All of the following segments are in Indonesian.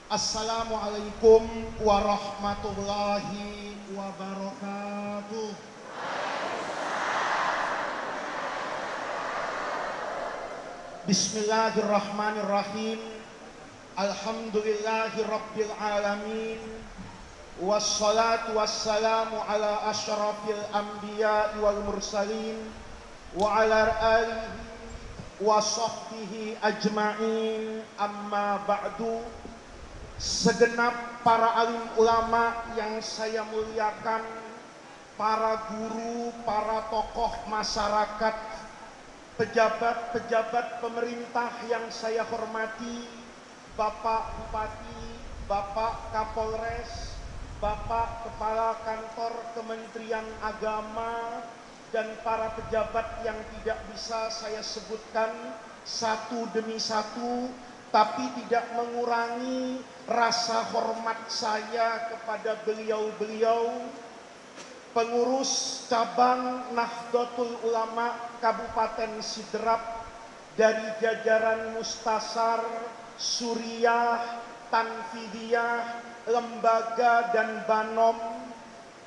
Assalamualaikum warahmatullahi wabarakatuh. Bismillahirrahmanirrahim. Alhamdulillahi rabbil alamin. Wassalatu wassalamu ala asyrafil anbiya wal mursalin wa ala alihi wa sahbihi ajma'in, amma ba'du. Segenap para alim ulama yang saya muliakan, para guru, para tokoh masyarakat, pejabat-pejabat pemerintah yang saya hormati, Bapak Bupati, Bapak Kapolres, Bapak Kepala Kantor Kementerian Agama, dan para pejabat yang tidak bisa saya sebutkan satu demi satu, tapi tidak mengurangi rasa hormat saya kepada beliau-beliau, pengurus cabang Nahdlatul Ulama Kabupaten Sidrap dari jajaran Mustasar, Suriah, Tanfidiyah, Lembaga dan Banom,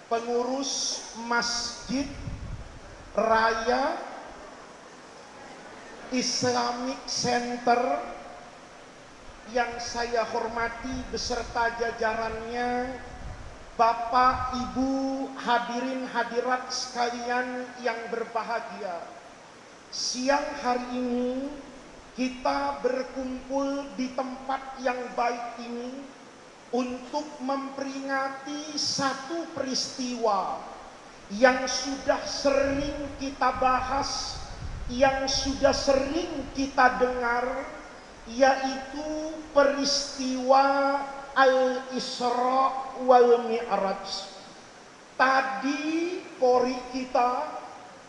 pengurus Masjid Raya Islamic Center yang saya hormati beserta jajarannya, Bapak, Ibu, hadirin hadirat sekalian yang berbahagia. Siang hari ini kita berkumpul di tempat yang baik ini untuk memperingati satu peristiwa yang sudah sering kita bahas, yang sudah sering kita dengar, yaitu peristiwa Al-Isra wal Mi'raj. Tadi pori kita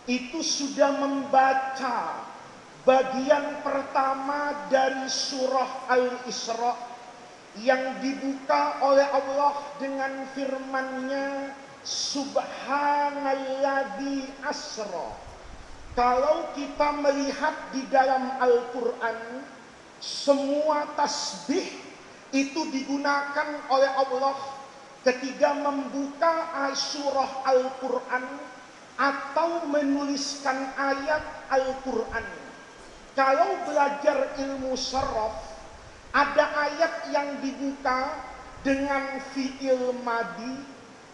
itu sudah membaca bagian pertama dari surah Al-Isra yang dibuka oleh Allah dengan firman-Nya, Subhanalladzi asra. Kalau kita melihat di dalam Al-Quran, semua tasbih itu digunakan oleh Allah ketika membuka surah Al-Quran atau menuliskan ayat Al-Quran. Kalau belajar ilmu sharaf, ada ayat yang dibuka dengan fi'il madi,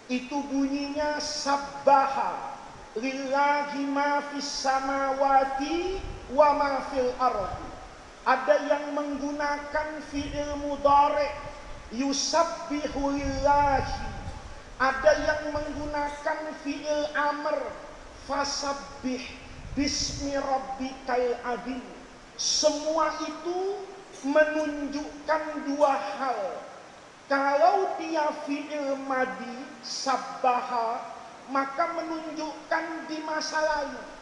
itu bunyinya sabbaha lillahi ma fis samawati wa ma fil ardi. Ada yang menggunakan fi'il mudhari, yusabbihu lillahi. Ada yang menggunakan fi'il amr, fasabbih bismi rabbikal azim. Semua itu menunjukkan dua hal. Kalau dia fi'il madi, sabbaha, maka menunjukkan di masa lalu.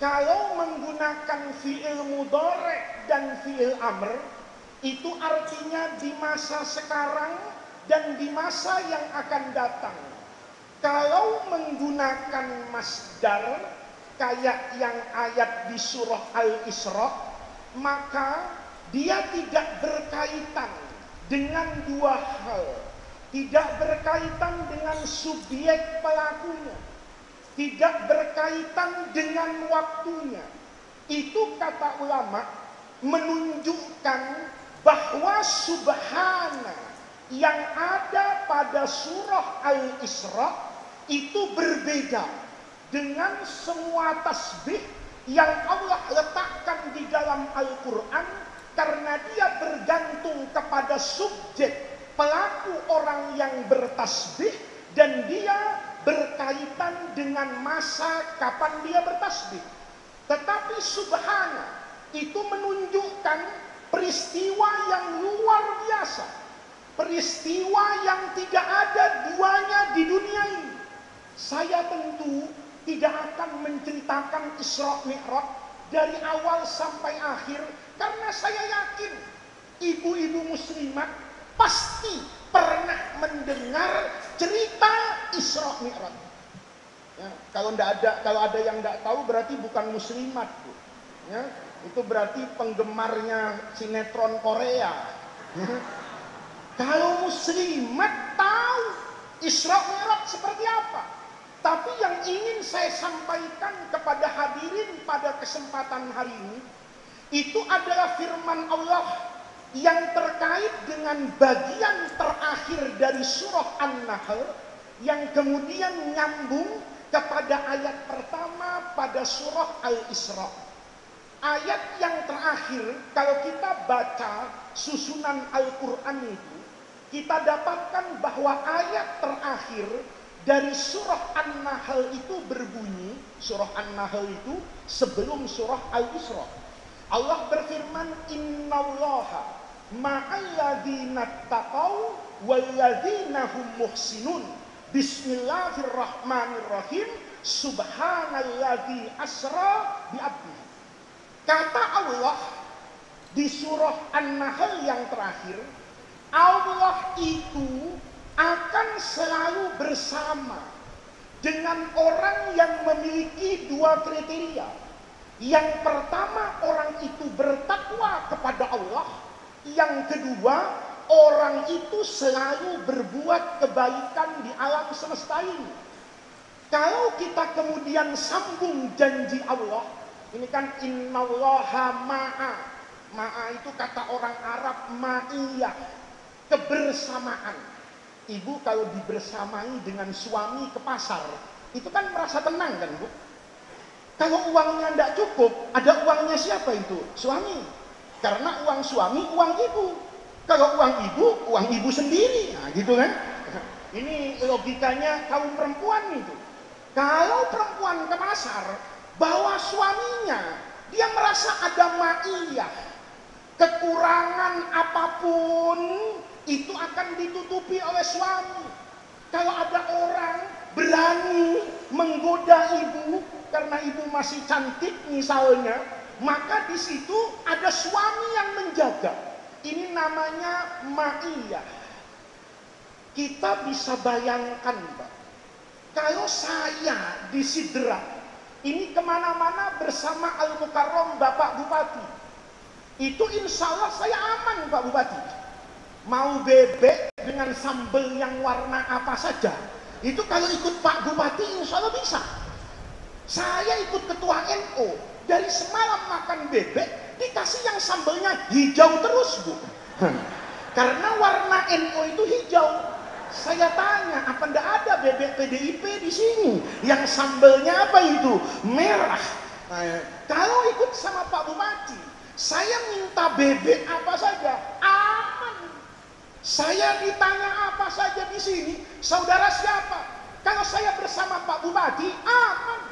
Kalau menggunakan fi'il mudhari dan fi'il amr, itu artinya di masa sekarang dan di masa yang akan datang. Kalau menggunakan masdar, kayak yang ayat di surah Al-Isra, maka dia tidak berkaitan dengan dua hal. Tidak berkaitan dengan subjek pelakunya, tidak berkaitan dengan waktunya. Itu kata ulama menunjukkan bahwa subhana yang ada pada surah Al-Isra itu berbeda dengan semua tasbih yang Allah letakkan di dalam Al-Quran, karena dia bergantung kepada subjek pelaku orang yang bertasbih, dan dia berkaitan dengan masa kapan dia bertasbih. Tetapi subhana itu menunjukkan peristiwa yang luar biasa, peristiwa yang tidak ada duanya di dunia ini. Saya tentu tidak akan menceritakan Isra Mi'raj dari awal sampai akhir, karena saya yakin ibu-ibu muslimat pasti pernah mendengar cerita Isra Mi'raj. Ya, kalau ada yang tidak tahu berarti bukan muslimat, Bu. Ya, itu berarti penggemarnya sinetron Korea. Kalau muslimat tahu Isra Mi'raj seperti apa. Tapi yang ingin saya sampaikan kepada hadirin pada kesempatan hari ini, itu adalah firman Allah yang terkait dengan bagian terakhir dari surah An-Nahl, yang kemudian nyambung kepada ayat pertama pada surah Al-Isra. Ayat yang terakhir, kalau kita baca susunan Al-Quran itu, kita dapatkan bahwa ayat terakhir dari surah An-Nahl itu berbunyi, surah An-Nahl itu sebelum surah Al-Isra. Allah berfirman, innallaha ma'alladzina taqaw walladzina hum muhsinun. Bismillahirrahmanirrahim. Subhanalladzi asra bi'abdihi. Kata Allah di surah An-Nahl yang terakhir, Allah itu akan selalu bersama dengan orang yang memiliki dua kriteria. Yang pertama, orang itu bertakwa kepada Allah. Yang kedua, orang itu selalu berbuat kebaikan di alam semesta ini. Kalau kita kemudian sambung janji Allah, ini kan innallaha ma'a. Ma'a itu kata orang Arab ma'iyah, kebersamaan. Ibu kalau dibersamai dengan suami ke pasar, itu kan merasa tenang kan, Bu? Kalau uangnya tidak cukup, ada uangnya siapa itu? Suami. Karena uang suami, uang ibu. Kalau uang ibu sendiri. Nah, gitu kan? Ini logikanya kaum perempuan itu. Kalau perempuan ke pasar, bawa suaminya, dia merasa ada ma'iyah. Kekurangan apapun itu akan ditutupi oleh suami. Kalau ada orang berani menggoda ibu karena ibu masih cantik misalnya, maka di situ ada suami yang menjaga. Ini namanya ma'iyah. Kita bisa bayangkan, Pak, kalau saya di Sidrap, ini kemana-mana bersama Al-Mukarram Bapak Bupati, itu insya Allah saya aman, Pak Bupati. Mau bebek dengan sambal yang warna apa saja, itu kalau ikut Pak Bupati insya Allah bisa. Saya ikut ketua NU, dari semalam makan bebek dikasih yang sambalnya hijau terus, Bu. Karena warna NU itu hijau. Saya tanya, apa ndak ada bebek PDIP di sini yang sambalnya apa itu merah? Kalau ikut sama Pak Bupati, saya minta bebek apa saja aman. Saya ditanya apa saja di sini, saudara siapa? Kalau saya bersama Pak Bupati, aman.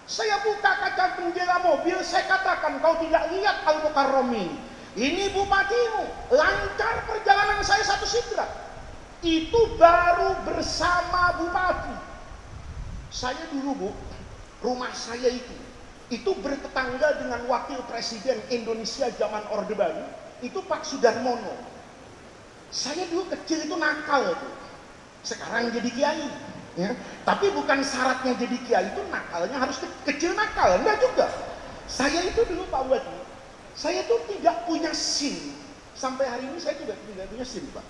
Saya buka kaca jendela mobil, saya katakan, kau tidak lihat Al-Mukarram ini bupatimu, lancar perjalanan saya satu Sidrap. Itu baru bersama bupati. Saya dulu, Bu, rumah saya itu bertetangga dengan wakil presiden Indonesia zaman Orde Baru, itu Pak Sudarmono. Saya dulu kecil itu nakal tuh. Sekarang jadi kiai, ya. Tapi bukan syaratnya jadi kiai itu nakalnya harus kecil nakal, enggak juga. Saya itu dulu Pak Bupati, saya tuh tidak punya SIM. Sampai hari ini saya juga tidak punya SIM, Pak.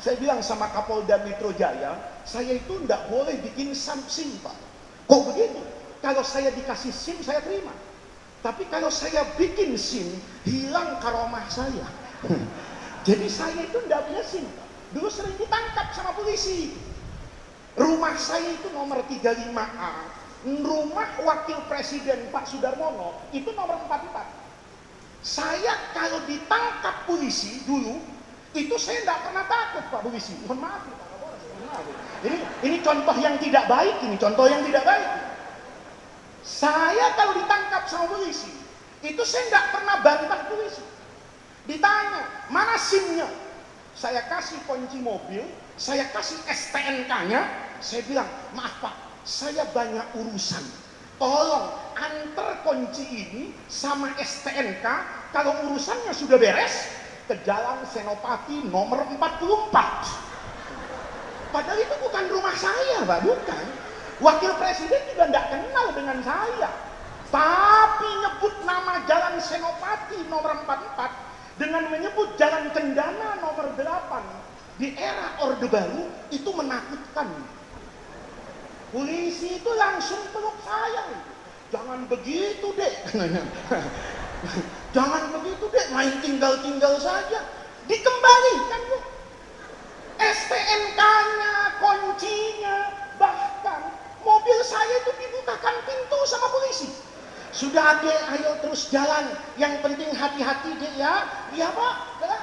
Saya bilang sama Kapolda Metro Jaya, saya itu enggak boleh bikin SIM, Pak. Kok begitu? Kalau saya dikasih SIM saya terima. Tapi kalau saya bikin SIM, hilang karomah saya. Jadi saya itu enggak punya SIM. Dulu sering ditangkap sama polisi. Rumah saya itu nomor 35A. Rumah wakil presiden Pak Sudarmono itu nomor 44. Saya kalau ditangkap polisi dulu, itu saya enggak pernah takut, Pak polisi. Mohon maaf, Pak Kapolres. Ini contoh yang tidak baik, ini contoh yang tidak baik. Saya kalau ditangkap sama polisi, itu saya enggak pernah bantah polisi. Ditanya, mana SIM-nya? Saya kasih kunci mobil, saya kasih STNK-nya, saya bilang, maaf Pak, saya banyak urusan. Tolong antar kunci ini sama STNK, kalau urusannya sudah beres, ke Jalan Senopati nomor 44. Padahal itu bukan rumah saya, Pak, bukan. Wakil presiden juga tidak kenal dengan saya. Tapi nyebut nama Jalan Senopati nomor 44 dengan menyebut Jalan Cendana nomor 8. di era Orde Baru itu menakutkan. Polisi itu langsung peluk saya. Jangan begitu, Dek. Jangan begitu, Dek. Main tinggal-tinggal saja. Dikembalikan, Bu. STNK-nya, kuncinya, bahkan mobil saya itu dibukakan pintu sama polisi. Sudah, Dek, ayo terus jalan. Yang penting hati-hati, Dek, ya. Iya, Pak.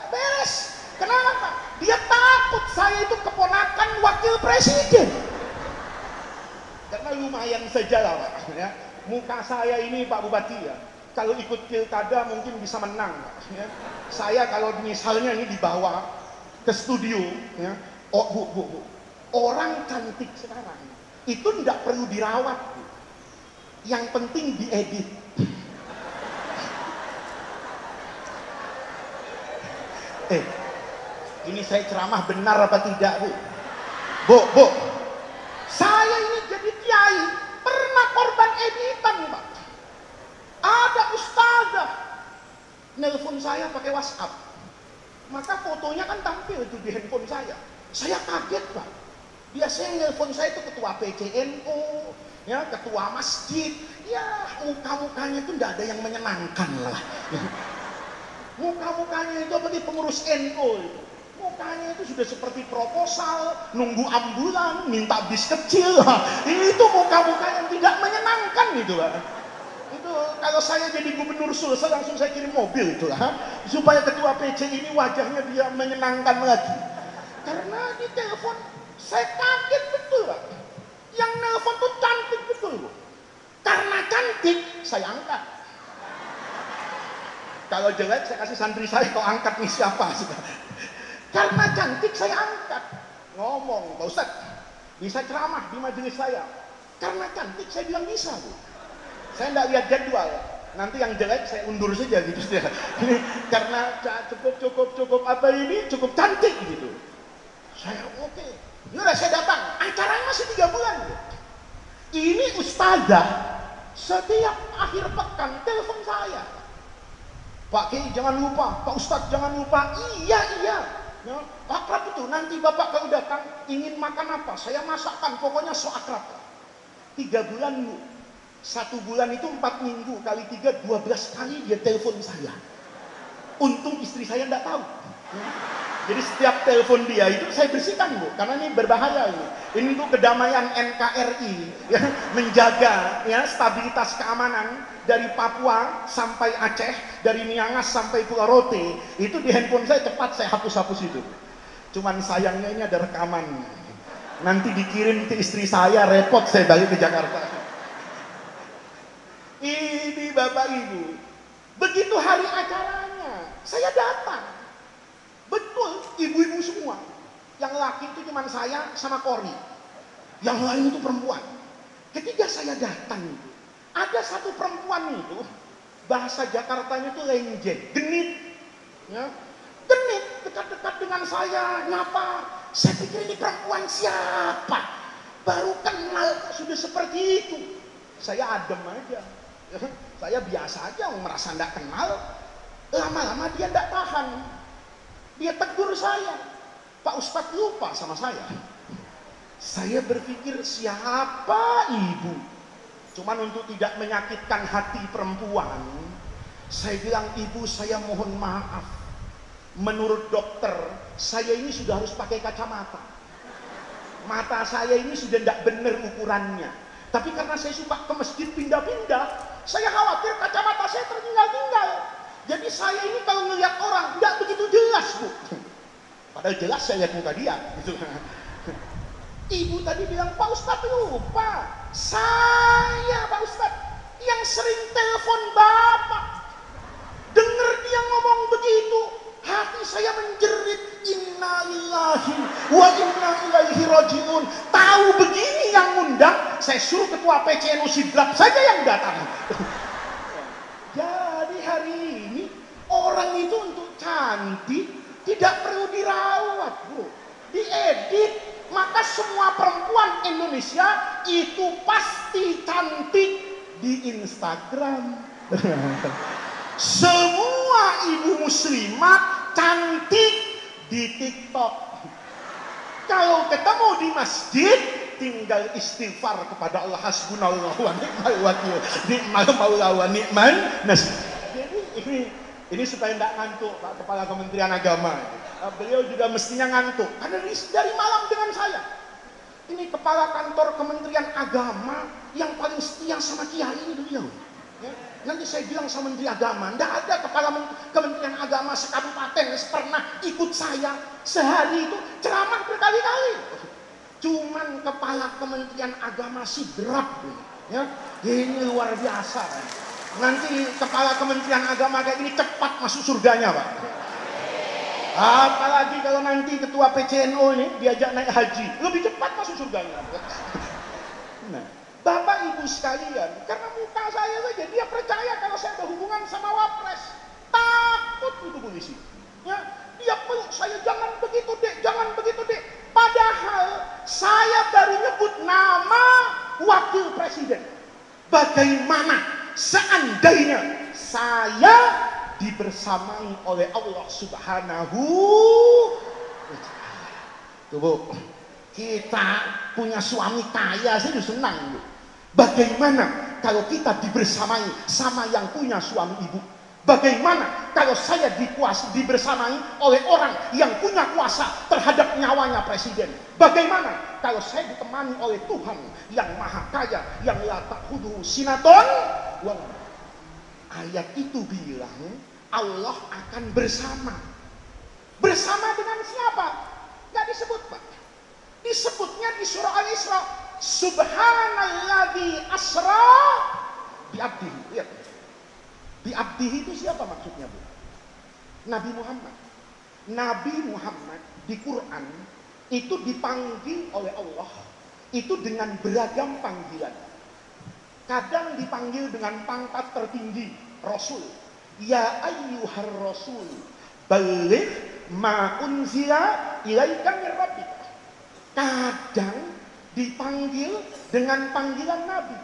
Beres. Kenapa? Dia takut saya itu keponakan wakil presiden. Karena lumayan saja lah, Pak. Ya. Muka saya ini, Pak Bupati, ya. Kalau ikut pilkada mungkin bisa menang, Pak. Ya. Saya kalau misalnya ini dibawa ke studio, ya. Oh, Bu. Orang cantik sekarang itu tidak perlu dirawat, Bu. Yang penting diedit. Ini saya ceramah benar apa tidak, Bu? Bu, saya ini jadi kiai pernah korban editan, Pak. Ada ustazah nelpon saya pakai WhatsApp, maka fotonya kan tampil itu di handphone saya. Saya kaget, Pak. Biasanya nelpon saya itu ketua PCNU, ya, ketua masjid, ya muka-mukanya itu tidak ada yang menyenangkan lah. Muka-mukanya itu seperti pengurus NU itu. Mukanya itu sudah seperti proposal, nunggu ambulan, minta bis kecil. Itu muka-muka yang tidak menyenangkan gitu lah. Itu kalau saya jadi gubernur Sulsel langsung saya kirim mobil itu lah, supaya ketua PC ini wajahnya dia menyenangkan lagi. Karena di telepon saya kaget betul, Pak. Yang nelpon tuh cantik betul, Bu. Karena cantik saya angkat. Kalau jelek saya kasih santri saya, kau angkat nih siapa? Karena cantik saya angkat. Ngomong, Pak Ustadz, bisa ceramah di majelis saya. Karena cantik saya bilang bisa, Bu. Saya tidak lihat jadwal. Nanti yang jelek saya undur saja gitu. Ini karena cukup apa ini, cukup cantik gitu. Saya oke. Yaudah saya datang. Acaranya masih 3 bulan. Bu. Ini ustazah setiap akhir pekan telepon saya. Pak Kiai jangan lupa, Pak Ustadz jangan lupa. Iya. Ya, akrab itu, nanti Bapak kalau datang ingin makan apa, saya masakkan, pokoknya so akrab. 3 bulan, Bu. 1 bulan itu 4 minggu, kali 3, 12 kali dia telepon saya. Untung istri saya tidak tahu. Jadi setiap telepon dia itu saya bersihkan, Bu, karena ini berbahaya ini. Ini untuk kedamaian NKRI, ya, menjaga ya stabilitas keamanan dari Papua sampai Aceh, dari Miangas sampai Pulau Rote. Itu di handphone saya cepat saya hapus itu. Cuman sayangnya ini ada rekaman. Nanti dikirim ke istri saya, repot saya balik ke Jakarta. Ini Bapak Ibu, begitu hari acaranya, saya datang. Betul, ibu-ibu semua. Yang laki itu cuma saya sama Kori. Yang lain itu perempuan. Ketika saya datang itu, ada satu perempuan itu, bahasa Jakartanya itu lenjen, genit. Ya. Genit, dekat-dekat dengan saya, nyapa. Saya pikir ini perempuan siapa? Baru kenal sudah seperti itu. Saya adem aja. Ya. Saya biasa aja, merasa tidak kenal. Lama-lama dia tidak tahan. Dia tegur saya, Pak Ustadz lupa sama saya. Saya berpikir siapa ibu? Cuman untuk tidak menyakitkan hati perempuan, saya bilang ibu saya mohon maaf. Menurut dokter, saya ini sudah harus pakai kacamata. Mata saya ini sudah tidak benar ukurannya. Tapi karena saya suka ke masjid pindah-pindah, saya khawatir kacamata saya tertinggal-tinggal. Jadi saya ini kalau ngelihat orang tidak begitu jelas, Bu. Padahal jelas saya lihat muka dia. Gitu. Ibu tadi bilang, Pak Ustadz lupa. Saya Pak Ustadz yang sering telepon Bapak. Dengar dia ngomong begitu, hati saya menjerit. Innalillahi wa inna ilaihi rajiun. Tahu begini yang ngundang, saya suruh ketua PCNU Sidrap saja yang datang. Jadi hari ini orang itu untuk cantik tidak perlu dirawat, Bu, diedit, maka semua perempuan Indonesia itu pasti cantik di Instagram. Semua ibu muslimat cantik di TikTok. kalau ketemu di masjid tinggal istighfar kepada Allah, hasbunallah wa ni'mal wakil, ni'mal maula wa ni'man nasir. Jadi ini supaya tidak ngantuk Pak Kepala Kementerian Agama. Beliau juga mestinya ngantuk karena dari malam dengan saya. Ini Kepala Kantor Kementerian Agama yang paling setia sama kiai ini beliau. Ya. Nanti saya bilang sama Menteri Agama, tidak ada Kepala Kementerian Agama sekabupaten yang pernah ikut saya sehari itu ceramah berkali-kali. Cuman Kepala Kementerian Agama sidrap, ya. Ini luar biasa. Nanti Kepala Kementerian Agama kayak ini cepat masuk surganya, Pak. Apalagi kalau nanti Ketua PCNO ini diajak naik haji, lebih cepat masuk surganya. Nah, Bapak Ibu sekalian, karena muka saya saja dia percaya kalau saya ada hubungan sama Wapres. Takut itu polisi. Ya, dia peluk saya, jangan begitu dek, jangan begitu dek. Padahal saya baru nyebut nama wakil presiden. Bagaimana seandainya saya dibersamai oleh Allah Subhanahu wa ta'ala. Tuh Bu, kita punya suami kaya, saya sudah senang Bu. Bagaimana kalau kita dibersamai sama yang punya suami ibu? Bagaimana kalau saya dibersamai oleh orang yang punya kuasa terhadap nyawanya presiden? Bagaimana kalau saya ditemani oleh Tuhan yang maha kaya, yang la ta'khudhuhu sinatun wa la. Ayat itu bilang Allah akan bersama. Bersama dengan siapa? Gak disebut Pak. Disebutnya di surah Al-Isra. Subhanalladzi asra bi'abdihi. Lihat. Bi'abdihi itu siapa maksudnya Bu? Nabi Muhammad. Nabi Muhammad di Quran itu dipanggil oleh Allah itu dengan beragam panggilan. Kadang dipanggil dengan pangkat tertinggi, Rasul. Ya ayyuhar Rasul, balligh ma unzila ilaika min rabbik. Kadang dipanggil dengan panggilan Nabi.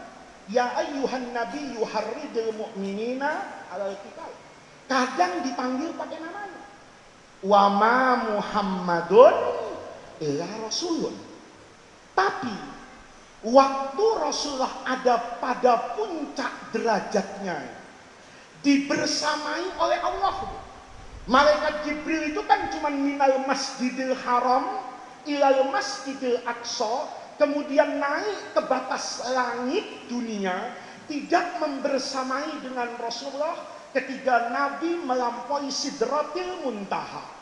Ya ayyuhan nabiyyu harridil mu'minina alal qital. Kadang dipanggil pakai namanya. Wa ma Muhammadun illa rasulun. Tapi waktu Rasulullah ada pada puncak derajatnya, dibersamai oleh Allah. Malaikat Jibril itu kan cuma minal masjidil haram ilal masjidil aqsa, kemudian naik ke batas langit dunia, tidak membersamai dengan Rasulullah ketika Nabi melampaui Sidratil Muntaha.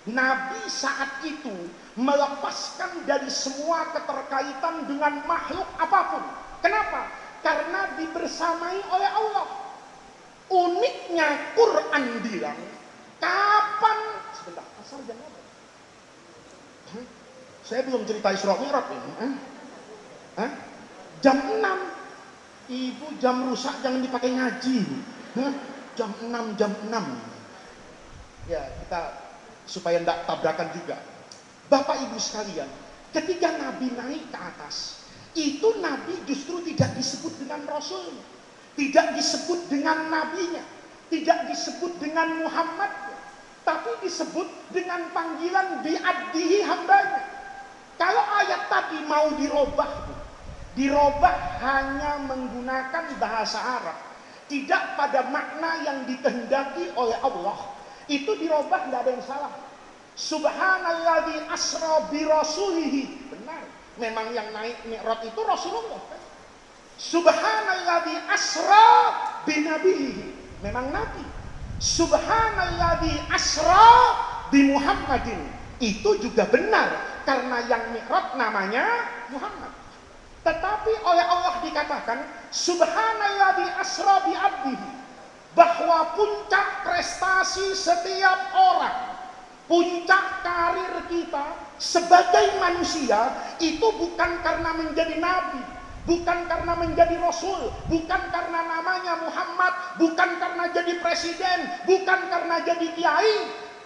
Nabi saat itu melepaskan dari semua keterkaitan dengan makhluk apapun. Kenapa? Karena dibersamai oleh Allah. Uniknya Quran bilang, kapan? Sebentar, asal jam berapa? Saya belum cerita Isra Mi'raj ini. Jam 6. Ibu jam rusak jangan dipakai ngaji. Jam 6, jam 6. Ya, kita supaya tidak tabrakan juga. Bapak Ibu sekalian, ketika Nabi naik ke atas, itu Nabi justru tidak disebut dengan Rasul, tidak disebut dengan Nabinya, tidak disebut dengan Muhammadnya, tapi disebut dengan panggilan bi'abdihi, hambanya. Kalau ayat tadi mau dirobah hanya menggunakan bahasa Arab, tidak pada makna yang dikehendaki oleh Allah, itu dirobah tidak ada yang salah. Subhanalladzi asra bi rasulihi. Benar. Memang yang naik Mi'raj itu Rasulullah. Subhanalladzi asra bi nabihi. Memang Nabi. Subhanalladzi asra bi Muhammadin. Itu juga benar. Karena yang Mi'raj namanya Muhammad. Tetapi oleh Allah dikatakan Subhanalladzi asra bi abdihi. Bahwa puncak prestasi setiap orang, puncak karir kita sebagai manusia itu bukan karena menjadi nabi, bukan karena menjadi rasul, bukan karena namanya Muhammad, bukan karena jadi presiden, bukan karena jadi kiai,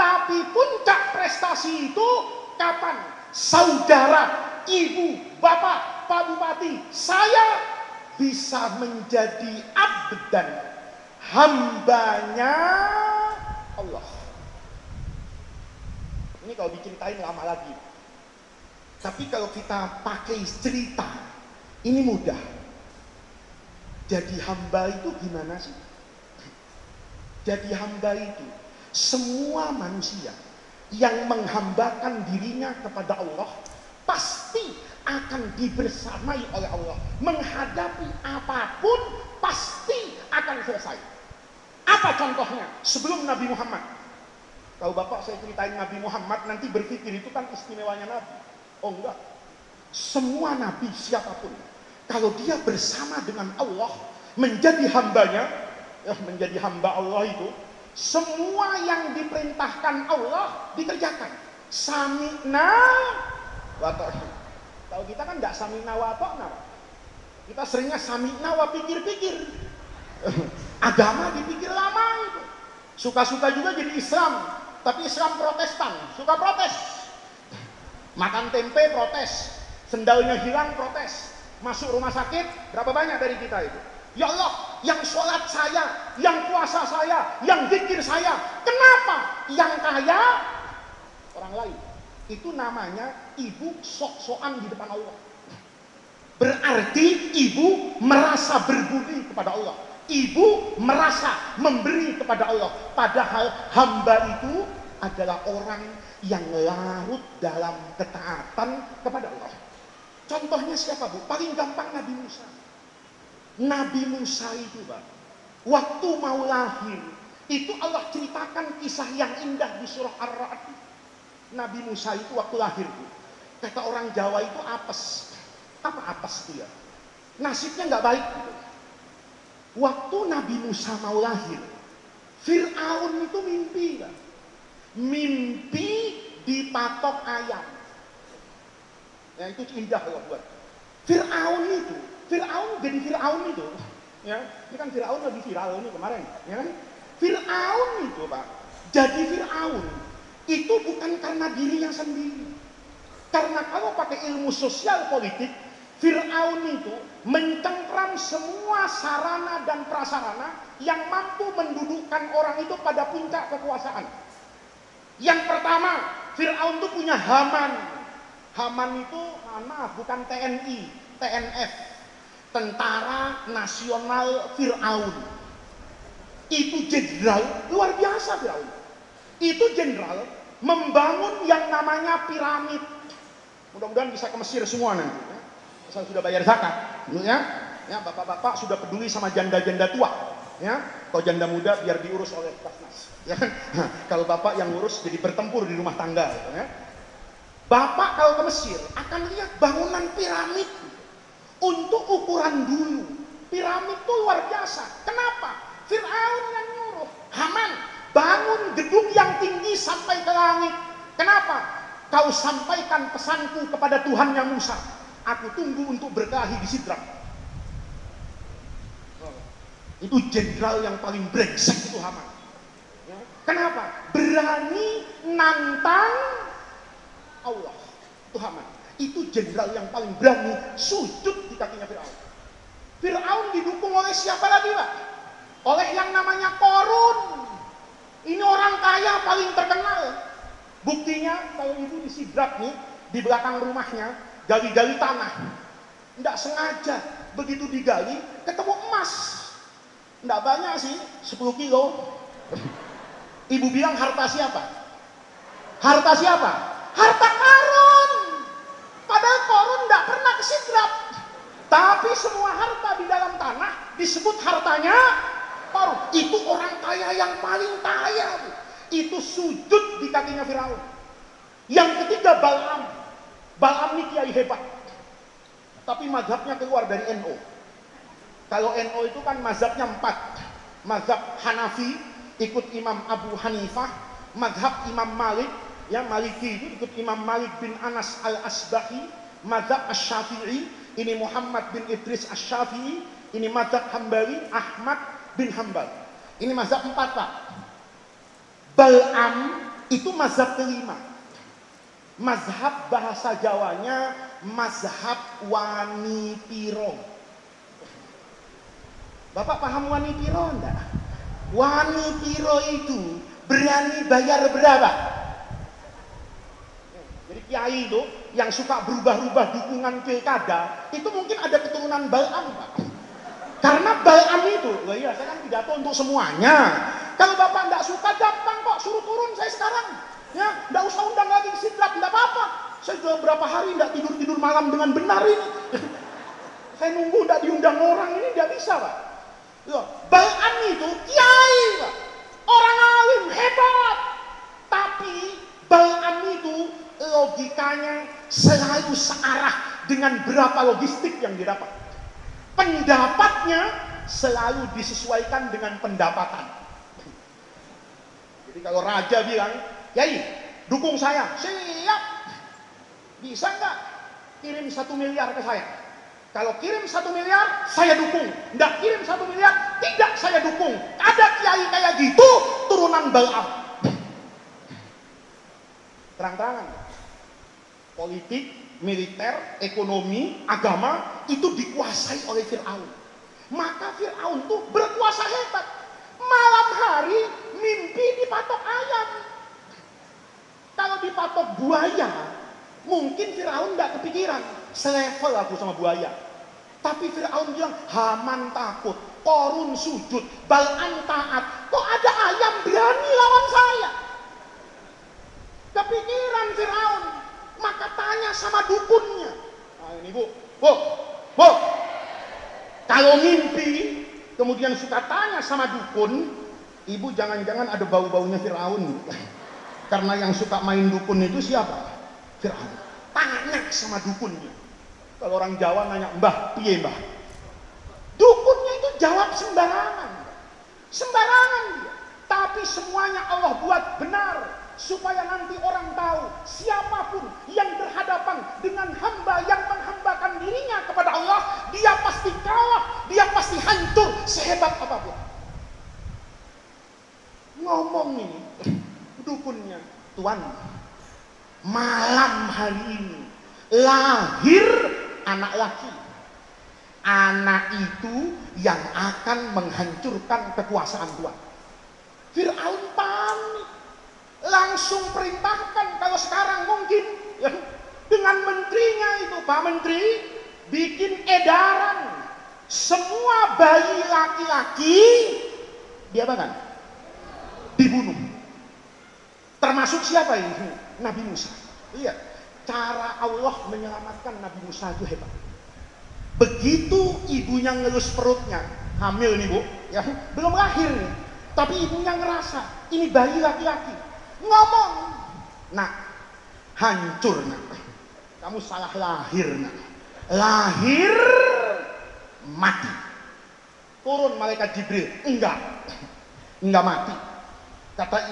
tapi puncak prestasi itu kapan? Saudara, ibu, bapak, pak bupati, saya bisa menjadi abdan, hambanya Allah. Ini kalau diceritain lama lagi. Tapi kalau kita pakai cerita, ini mudah. Jadi hamba itu gimana sih? Jadi hamba itu semua manusia yang menghambakan dirinya kepada Allah pasti akan dibersamai oleh Allah. Menghadapi apapun pasti akan selesai. Apa contohnya? Sebelum Nabi Muhammad. Kalau Bapak saya ceritain Nabi Muhammad, nanti berpikir itu kan istimewanya Nabi. Oh enggak. Semua Nabi siapapun, kalau dia bersama dengan Allah, menjadi hambanya, menjadi hamba Allah itu, semua yang diperintahkan Allah dikerjakan. Sami'na wa ta'na. Kalau kita kan enggak sami'na wa ta'na. Kita seringnya sami'na wa pikir-pikir. Agama dipikir lama itu. Suka-suka juga jadi Islam, tapi Islam Protestan, suka protes. Makan tempe protes, sendalnya hilang protes, masuk rumah sakit berapa banyak dari kita itu? Ya Allah, yang sholat saya, yang puasa saya, yang zikir saya, kenapa? Yang kaya orang lain. Itu namanya ibu sok-sokan di depan Allah. Berarti ibu merasa berbudi kepada Allah. Ibu merasa memberi kepada Allah. Padahal hamba itu adalah orang yang larut dalam ketaatan kepada Allah. Contohnya siapa, Bu? Paling gampang Nabi Musa. Nabi Musa itu, Pak, waktu mau lahir, itu Allah ceritakan kisah yang indah di surah Ar-Ra'd. Nabi Musa itu waktu lahir, Bu, kata orang Jawa itu apes. Apa apes itu ya? Nasibnya nggak baik gitu. Waktu Nabi Musa mau lahir, Fir'aun itu mimpi, Pak. Mimpi dipatok ayam. Ya itu indah kalau buat. Fir'aun jadi Fir'aun itu, ya, ini kan Fir'aun lagi viral ini kemarin, ya kan? Fir'aun itu, Pak, jadi Fir'aun itu bukan karena dirinya sendiri. Karena kalau pakai ilmu sosial politik, Fir'aun itu mencengkram semua sarana dan prasarana yang mampu mendudukkan orang itu pada puncak kekuasaan. Yang pertama, Fir'aun itu punya Haman. Haman itu, maaf, bukan TNI, TNF. Tentara Nasional Fir'aun. Itu jenderal luar biasa Fir'aun. Itu jenderal membangun yang namanya piramid. Mudah-mudahan bisa ke Mesir semua nanti. Ya. Asal sudah bayar zakat, ya. Ya, bapak-bapak sudah peduli sama janda-janda tua. Ya, kalau janda muda biar diurus oleh Basnas. Ya. Kalau bapak yang ngurus jadi bertempur di rumah tangga. Gitu, ya. Bapak kalau ke Mesir akan lihat bangunan piramid. Untuk ukuran dulu, piramid itu luar biasa. Kenapa? Fir'aun yang nyuruh Haman bangun gedung yang tinggi sampai ke langit. Kenapa? Kau sampaikan pesanku kepada Tuhannya Musa. Aku tunggu untuk berkelahi di Sidrak. Itu jenderal yang paling brengsek itu Haman. Kenapa? Berani nantang Allah. Itu Haman. Itu jenderal yang paling berani sujud di kakinya Fir'aun. Fir'aun didukung oleh siapa lagi, Pak? Oleh yang namanya Korun. Ini orang kaya paling terkenal. Buktinya kalau ibu di Sidrak nih, di belakang rumahnya gali-gali tanah. Nggak sengaja begitu digali ketemu emas. Nggak banyak sih, 10 kilo. Ibu bilang harta siapa? Harta siapa? Harta Korun. Padahal Korun tidak pernah ke Sidrak. Tapi semua harta di dalam tanah disebut hartanya Korun. Itu orang kaya yang paling kaya. Itu sujud di kakinya Firaun. Yang ketiga Balaam. Balaam ini kiai hebat. Tapi mazhabnya keluar dari NO. Kalau NO itu kan mazhabnya 4. Mazhab Hanafi ikut Imam Abu Hanifah. Mazhab Imam Malik, ya Maliki itu ikut Imam Malik bin Anas al-Asbahi. Mazhab Asy-Syafi'i ini Muhammad bin Idris Asy-Syafi'i. Ini mazhab Hambali Ahmad bin Hambal. Ini mazhab 4, Pak. Balaam itu mazhab kelima. Mazhab bahasa Jawanya mazhab Wani Piro. Bapak paham Wani Piro enggak? Wani Piro itu berani bayar berapa? Jadi kiai itu yang suka berubah-ubah dukungan pilkada itu mungkin ada keturunan Bal'am, Pak. Karena Bal'am itu, loh iya saya kan pidato untuk semuanya. Kalau Bapak nggak suka gampang kok, suruh turun saya sekarang. Ya, nggak usah undang lagi sidrak, nggak apa-apa. Saya sudah berapa hari nggak tidur malam dengan benar ini. Saya nunggu nggak diundang orang ini nggak bisa, Pak. Loh, Bal'am itu kiai, Pak. Orang alim hebat. Tapi Bal'am itu logikanya selalu searah dengan berapa logistik yang didapat. Pendapatnya selalu disesuaikan dengan pendapatan. Jadi kalau raja bilang, Yai, dukung saya, siap. Bisa nggak kirim 1 miliar ke saya? Kalau kirim 1 miliar, saya dukung. Nggak kirim 1 miliar, tidak saya dukung. Ada kiai kayak gitu, turunan Bal'am. Terang-terangan. Politik, militer, ekonomi, agama itu dikuasai oleh Fir'aun. Maka Fir'aun tuh berkuasa hebat. Malam hari mimpi dipatok ayam. Kalau dipatok buaya, mungkin Fir'aun nggak kepikiran selevel aku sama buaya. Tapi Fir'aun bilang, Haman takut, Korun sujud, Bal'am taat. Kok ada ayam berani lawan saya? Kepikiran Fir'aun. Maka tanya sama dukunnya. Nah ini bu, kalau mimpi kemudian suka tanya sama dukun, ibu jangan-jangan ada bau-baunya Fir'aun. Karena yang suka main dukun itu siapa? Fir'aun. Tanya sama dukunnya. Kalau orang Jawa nanya, mbah, piye mbah? Dukunnya itu jawab sembarangan. Sembarangan dia. Tapi semuanya Allah buat benar. Supaya nanti orang tahu siapapun yang berhadapan dengan hamba yang menghambakan dirinya kepada Allah, dia pasti kalah, dia pasti hancur sehebat apapun. Ngomong ini dukunnya, Tuan, malam hari ini lahir anak laki. Anak itu yang akan menghancurkan kekuasaan Tuan. Fir'aun panik. Langsung perintahkan, kalau sekarang mungkin ya, dengan menterinya itu, Pak Menteri bikin edaran semua bayi laki-laki dia bahkan dibunuh. Termasuk siapa ini? Nabi Musa. Iya, cara Allah menyelamatkan Nabi Musa itu hebat. Begitu ibunya ngelus perutnya, hamil nih bu, ya belum lahir nih, tapi ibunya ngerasa ini bayi laki-laki. Ngomong, nak, hancur nak, kamu salah lahir nak, lahir mati. Turun malaikat Jibril, enggak mati. Kata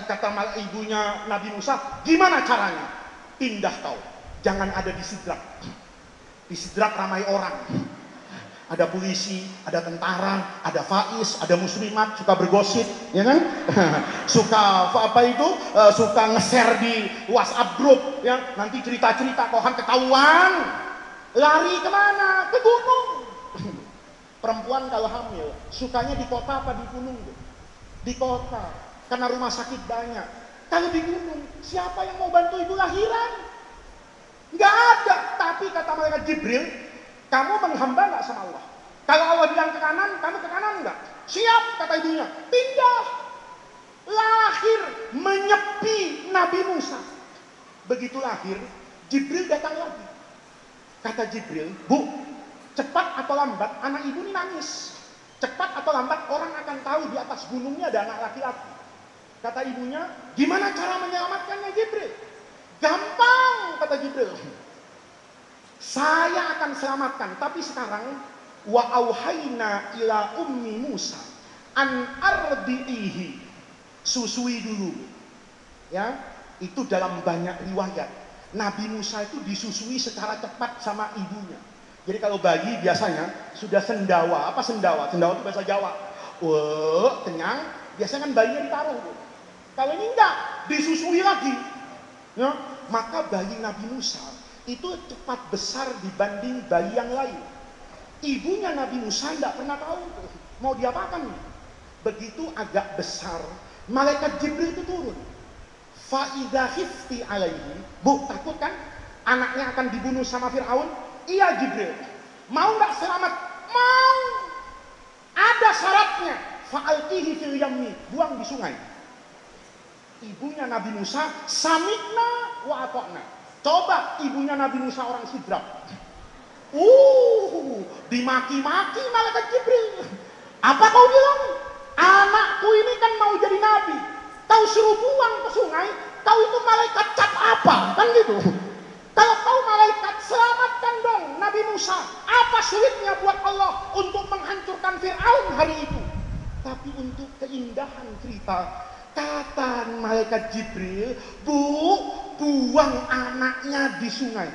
ibunya Nabi Musa, gimana caranya? Pindah kau, jangan ada di sidrak. Di sidrak ramai orang. Ada polisi, ada tentara, ada faiz, ada muslimat, suka bergosip, ya kan? Suka apa itu? Suka nge-share di WhatsApp grup, ya. Nanti cerita-cerita kohan ketahuan. Lari kemana? Ke gunung. Perempuan kalau hamil, sukanya di kota apa di gunung? Di kota, karena rumah sakit banyak. Kalau di gunung, siapa yang mau bantu ibu lahiran? Nggak ada. Tapi kata malaikat Jibril, kamu menghamba nggak sama Allah? Kalau Allah bilang ke kanan, kamu ke kanan nggak? Siap, kata ibunya. Pindah. Lahir menyepi Nabi Musa. Begitu lahir, Jibril datang lagi. Kata Jibril, Bu, cepat atau lambat anak ibu ini nangis. Cepat atau lambat orang akan tahu di atas gunungnya ada anak laki-laki. Kata ibunya, gimana cara menyelamatkannya Jibril? Gampang, kata Jibril. Saya akan selamatkan, tapi sekarang wa auhayna ila ummi Musa an ardihi, susui dulu. Ya, itu dalam banyak riwayat Nabi Musa itu disusui secara cepat sama ibunya. Jadi kalau bayi biasanya sudah sendawa, apa sendawa? Sendawa itu bahasa Jawa. Wah, kenyang, biasanya kan bayinya ditaruh. Kalau ini enggak, disusui lagi. Ya, maka bayi Nabi Musa itu cepat besar dibanding bayi yang lain. Ibunya Nabi Musa tidak pernah tahu mau diapakan. Begitu agak besar, malaikat Jibril itu turun. Fa idza khifti alaihi, Bu, takut kan anaknya akan dibunuh sama Firaun? Iya Jibril. Mau nggak selamat? Mau. Ada syaratnya. Fa'alqihi fil yammi, buang di sungai. Ibunya Nabi Musa, samikna wa atokna. Coba ibunya Nabi Musa orang Sidrap. Dimaki-maki malaikat Jibril. Apa kau bilang? Anakku ini kan mau jadi nabi. Kau suruh buang ke sungai, kau itu malaikat cap apa? Kan gitu. Kalau kau malaikat, selamatkan dong Nabi Musa. Apa sulitnya buat Allah untuk menghancurkan Fir'aun hari itu? Tapi untuk keindahan cerita, kata malaikat Jibril, Bu, buang anaknya di sungai.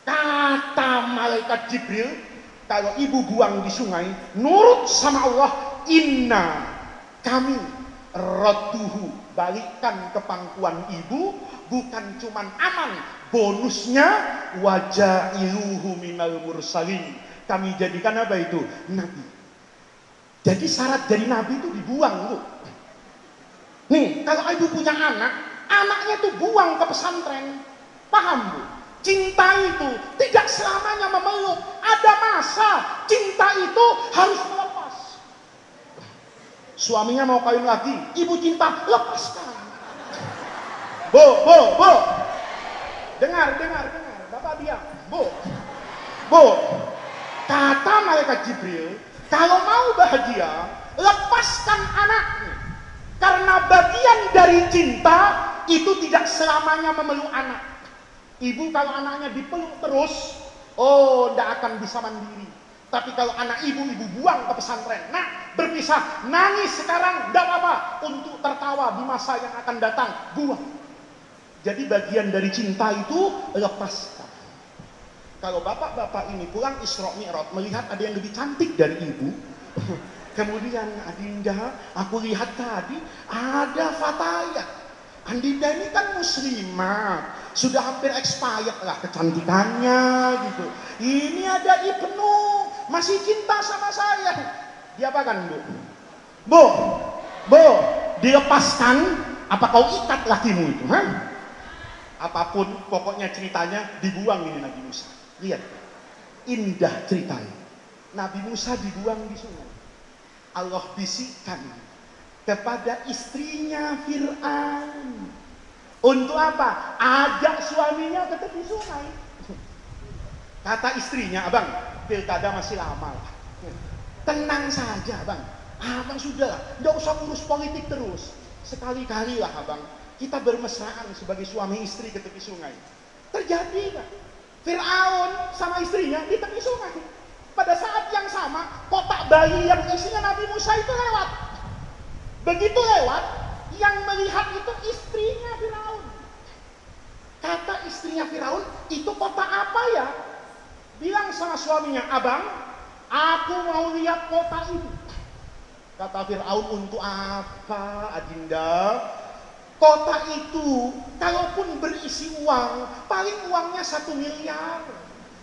Kata malaikat Jibril, kalau ibu buang di sungai, nurut sama Allah, inna kami radduhu, balikkan ke pangkuan ibu, bukan cuman aman, bonusnya wajailuhu minal mursalin, kami jadikan apa itu? Nabi. Jadi syarat jadi nabi itu dibuang, Bu. Nih, kalau ibu punya anak, anaknya tuh buang ke pesantren. Paham, Bu? Cinta itu tidak selamanya memeluk. Ada masa cinta itu harus melepas. Suaminya mau kawin lagi, ibu cinta, lepaskan. Bu. Dengar. Bapak diam. Bu. Kata malaikat Jibril, kalau mau bahagia, lepaskan anaknya. Karena bagian dari cinta itu tidak selamanya memeluk anak. Ibu kalau anaknya dipeluk terus, tidak akan bisa mandiri. Tapi kalau anak ibu buang ke pesantren, nah berpisah, nangis sekarang, tidak apa-apa. Untuk tertawa di masa yang akan datang, buang. Jadi bagian dari cinta itu lepaskan. Kalau bapak-bapak ini pulang Isra Mi'raj melihat ada yang lebih cantik dari ibu, kemudian Adinda, aku lihat tadi ada Fatayat. Adinda ini kan muslimah, sudah hampir expired lah kecantikannya gitu. Ini ada Ibnu, masih cinta sama saya. Diapakan, Bu? Bu, dilepaskan apa kau ikat lakimu itu? Apapun pokoknya ceritanya dibuang ini Nabi Musa. Lihat, indah ceritanya. Nabi Musa dibuang di sungai. Allah bisikkan kepada istrinya Fir'aun. Untuk apa? Ajak suaminya ke tepi sungai. Kata istrinya, abang, pilkada masih lama lah. Tenang saja, abang. Abang sudah lah, tidak usah urus politik terus. Sekali-kali lah, abang. Kita bermesraan sebagai suami istri ke tepi sungai. Terjadi nggak? Fir'aun sama istrinya di tepi sungai. Pada saat yang sama, kotak bayi yang isinya Nabi Musa itu lewat. Begitu lewat, yang melihat itu istrinya Firaun. Kata istrinya Firaun, itu kotak apa ya? Bilang sama suaminya, abang, aku mau lihat kotak itu. Kata Firaun, untuk apa, Adinda? Kotak itu, kalaupun berisi uang, paling uangnya 1 miliar.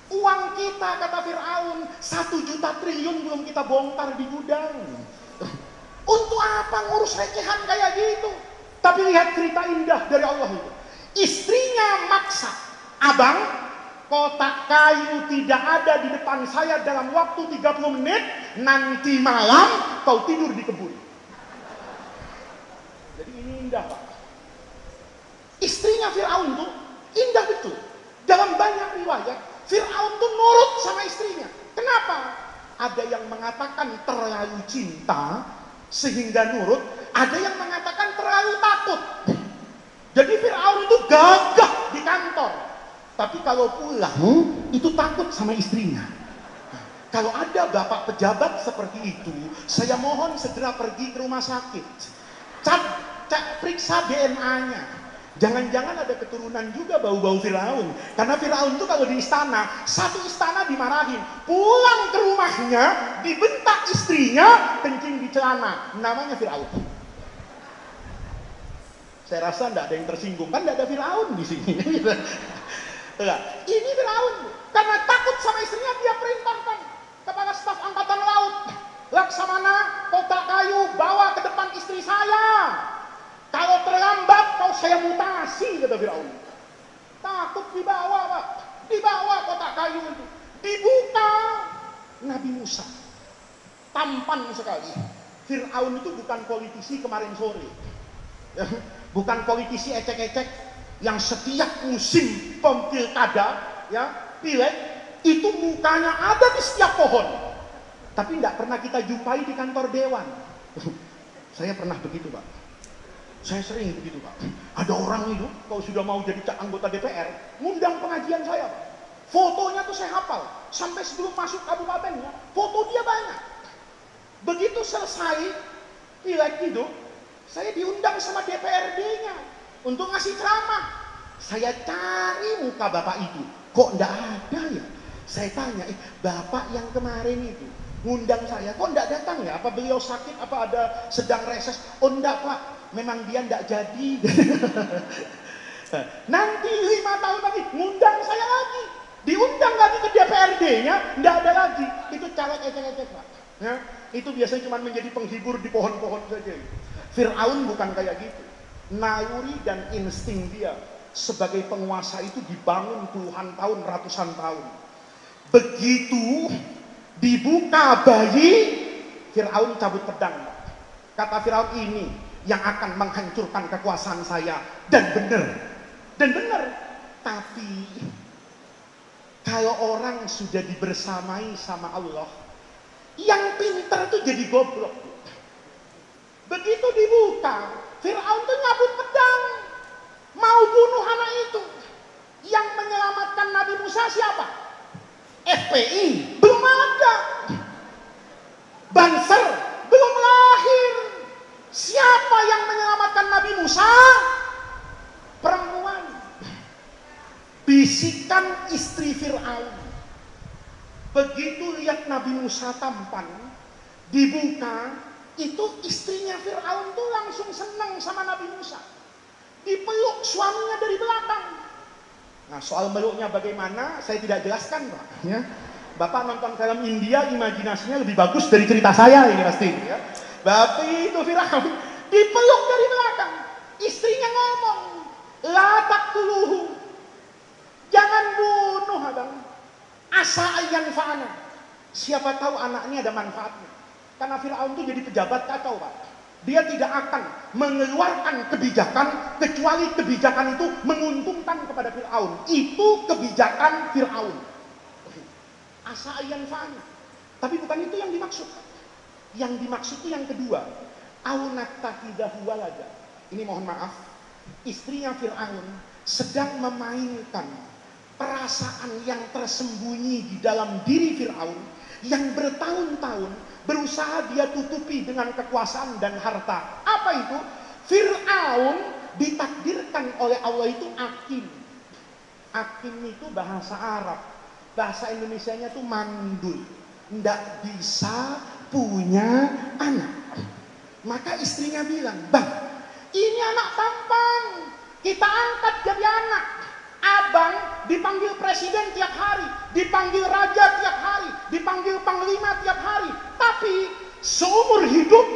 Uang kita, kata Firaun, 1 juta triliun belum kita bongkar di gudang. Untuk apa ngurus recehan kayak gitu? Tapi lihat cerita indah dari Allah itu. Istrinya maksa, abang, kotak kayu tidak ada di depan saya dalam waktu 30 menit, nanti malam kau tidur di kebun. Jadi ini indah, Pak. Istrinya Fir'aun tuh indah betul. Dalam banyak riwayat, Fir'aun tuh nurut sama istrinya. Kenapa? Ada yang mengatakan terlalu cinta sehingga nurut, ada yang mengatakan terlalu takut. Jadi Fir'aun itu gagah di kantor, tapi kalau pulang itu takut sama istrinya. Kalau ada bapak pejabat seperti itu, saya mohon segera pergi ke rumah sakit, periksa DNA-nya. Jangan-jangan ada keturunan juga bau-bau Firaun. Karena Firaun itu kalau di istana, satu istana dimarahin. Pulang ke rumahnya, dibentak istrinya, kencing di celana. Namanya Firaun. Saya rasa tidak ada yang tersinggung. Kan tidak ada Firaun di sini. Ini Firaun. Karena takut sama istrinya, dia perintahkan kepala staf angkatan laut, Laksamana, kotak kayu, bawa ke depan istri saya. Kalau terlambat kau saya mutasi, kata Firaun. Takut dibawa, Pak. Dibawa kotak kayu itu. Dibuka Nabi Musa. Tampan sekali. Firaun itu bukan politisi kemarin sore. Ya, bukan politisi ecek-ecek yang setiap musim pilkada, ya, pileg, itu mukanya ada di setiap pohon. Tapi tidak pernah kita jumpai di kantor dewan. Saya pernah begitu, Pak. Saya sering begitu, Pak. Ada orang itu, kalau sudah mau jadi anggota DPR, ngundang pengajian saya, Pak. Fotonya tuh saya hafal. Sampai sebelum masuk kabupatennya, foto dia banyak. Begitu selesai pileg itu, saya diundang sama DPRD-nya untuk ngasih ceramah. Saya cari muka bapak itu, kok enggak ada ya? Saya tanya, bapak yang kemarin itu ngundang saya, kok enggak datang ya? Apa beliau sakit? Apa ada sedang reses? Oh enggak, Pak, memang dia enggak jadi. Nanti 5 tahun lagi ngundang saya lagi, diundang lagi ke DPRD-nya, enggak ada lagi. Itu caleg ecek-ecek, Pak. Ya, itu biasanya cuma menjadi penghibur di pohon-pohon saja. Firaun bukan kayak gitu. Naluri dan insting dia sebagai penguasa itu dibangun puluhan tahun, ratusan tahun. Begitu dibuka bayi, Firaun cabut pedang. Kata Firaun, ini yang akan menghancurkan kekuasaan saya. Dan benar. Dan benar. Tapi kalau orang sudah dibersamai sama Allah, yang pintar itu jadi goblok. Begitu dibuka, Firaun tuh nyabut pedang, mau bunuh anak itu. Yang menyelamatkan Nabi Musa siapa? FPI belum ada, Banser belum lahir. Siapa yang menyelamatkan Nabi Musa? Perempuan. Bisikan istri Firaun. Begitu lihat Nabi Musa tampan, dibuka, itu istrinya Firaun tuh langsung senang sama Nabi Musa. Dipeluk suaminya dari belakang. Nah, soal meluknya bagaimana saya tidak jelaskan, Pak. Ya. Bapak nonton film India, imajinasinya lebih bagus dari cerita saya ini pasti. Ya. Bapak itu Firaun dipeluk dari belakang. Istrinya ngomong, la taqtuluhu, jangan bunuh abang. Asa ayyan fa'ana, siapa tahu anaknya ada manfaatnya. Karena Firaun itu jadi pejabat kacau, Pak. Dia tidak akan mengeluarkan kebijakan kecuali kebijakan itu menguntungkan kepada Firaun. Itu kebijakan Firaun. Asa ayyan fa'ana. Tapi bukan itu yang dimaksud. Yang dimaksud itu yang kedua. Au nattakhidhahu walada. Ini mohon maaf, istrinya Firaun sedang memainkan perasaan yang tersembunyi di dalam diri Firaun yang bertahun-tahun berusaha dia tutupi dengan kekuasaan dan harta. Apa itu? Firaun ditakdirkan oleh Allah itu akim. Akim itu bahasa Arab. Bahasa Indonesianya itu mandul. Nggak bisa punya anak. Maka istrinya bilang, bang, ini anak tampan, kita angkat jadi anak. Abang dipanggil presiden tiap hari, dipanggil raja tiap hari, dipanggil panglima tiap hari. Tapi seumur hidup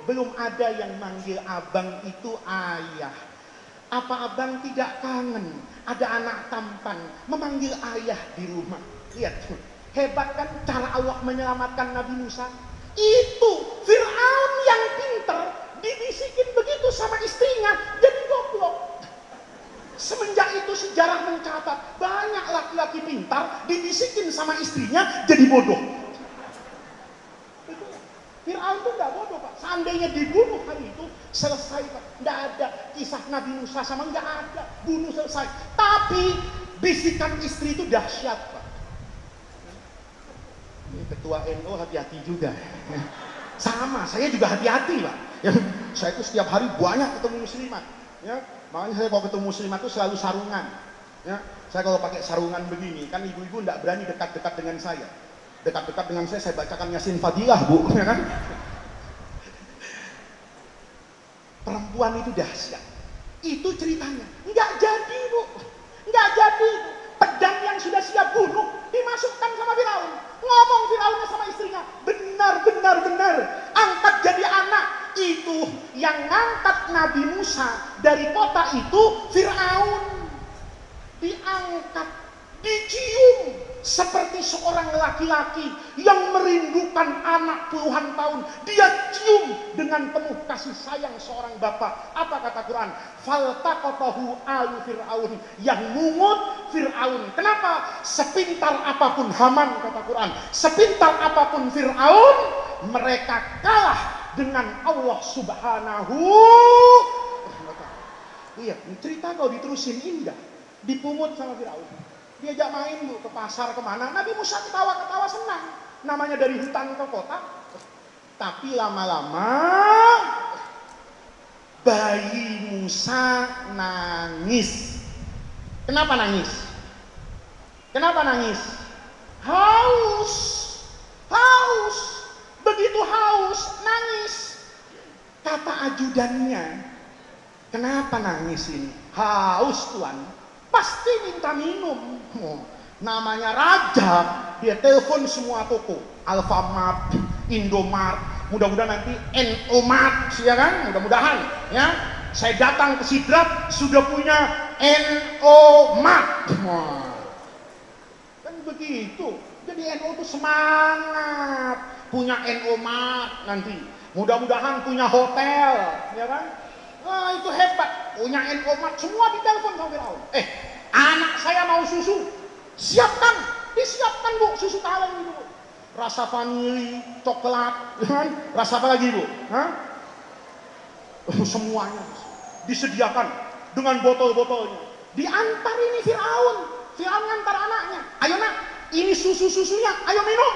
belum ada yang manggil abang itu ayah. Apa abang tidak kangen ada anak tampan memanggil ayah di rumah? Lihat, hebat kan cara Allah menyelamatkan Nabi Musa? Itu Firaun yang pinter dibisikin begitu sama istrinya, jadi goblok. Semenjak itu sejarah mencatat banyak laki-laki pintar dibisikin sama istrinya jadi bodoh. Firaun itu nggak bodoh, Pak. Seandainya dibunuh hari itu selesai, Pak. Nggak ada kisah Nabi Musa sama, nggak ada, bunuh selesai. Tapi bisikan istri itu dahsyat, Pak. Ini ketua NU hati-hati juga. Sama, saya juga hati-hati, Pak. Ya, saya itu setiap hari banyak ketemu muslimat. Ya, makanya saya kalau ketemu muslimat itu selalu sarungan. Ya, saya kalau pakai sarungan begini, kan ibu-ibu tidak berani dekat-dekat dengan saya. Dekat-dekat dengan saya bacakan Yasin Fadilah, Bu. Ya kan? Perempuan itu dahsyat. Itu ceritanya. Nggak jadi, Bu. Nggak jadi. Pedang yang sudah siap bunuh dimasukkan sama Firaun. Ngomong Firaun sama istrinya, benar. Angkat jadi anak. itu yang ngangkat Nabi Musa dari kota itu Fir'aun. Diangkat, dicium seperti seorang laki-laki yang merindukan anak puluhan tahun. Dia cium dengan penuh kasih sayang seorang bapak. Apa kata Quran? Faltaqatahu alu Fir'aun. Yang mungut Fir'aun. Kenapa? Sepintar apapun Haman, kata Quran, sepintar apapun Fir'aun, mereka kalah dengan Allah Subhanahu wa ta'ala. Iya, cerita kalau diterusin indah. Dipungut sama Fir'aun. Diajak main bu ke pasar kemana. Nabi Musa ketawa-ketawa senang. Namanya dari hutan ke kota. Tapi lama-lama bayi Musa nangis. Kenapa nangis? Kenapa nangis? Haus. Haus. Begitu haus, nangis. Kata ajudannya, kenapa nangis ini? Haus tuan. Pasti minta minum. Namanya raja, dia telepon semua toko, Alfamart, Indomart, mudah-mudahan nanti NOmart, ya kan? Mudah-mudahan, ya. Saya datang ke Sidrap sudah punya NOmart. Kan begitu. Jadi NO itu semangat, punya NOmart nanti. Mudah-mudahan punya hotel, ya kan? Wah, itu hebat. Punya NOmart, semua ditelepon sama Fir'aun. Anak saya mau susu. Siapkan. Disiapkan bu, susu kaleng itu bu. Rasa vanili, coklat, kan? Rasa apa lagi bu? Hah? Semuanya disediakan dengan botol-botolnya. Diantar ini Fir'aun. Fir'aun ngantar anaknya. Ayo nak, ini susu-susunya, ayo minum.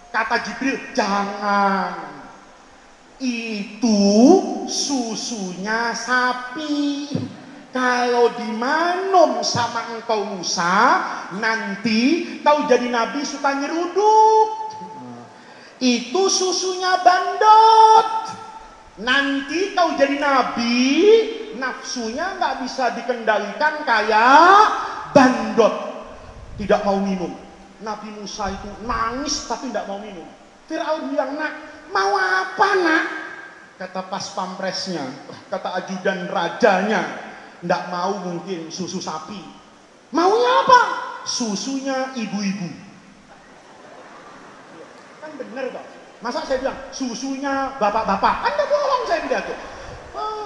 Kata Jibril, jangan. Itu susunya sapi. Kalau diminum sama engkau Musa, nanti kau jadi nabi suka nyeruduk. Itu susunya bandot. Nanti kau jadi nabi, nafsunya nggak bisa dikendalikan kayak bandot. Tidak mau minum. Nabi Musa itu nangis tapi tidak mau minum. Fir'aun bilang, nak, mau apa nak? Kata pas pampresnya, kata ajudan rajanya, tidak mau mungkin susu sapi. Maunya apa? Susunya ibu-ibu. Kan bener kok. Masa saya bilang susunya bapak-bapak? Kan tidak bohong saya bilang tuh.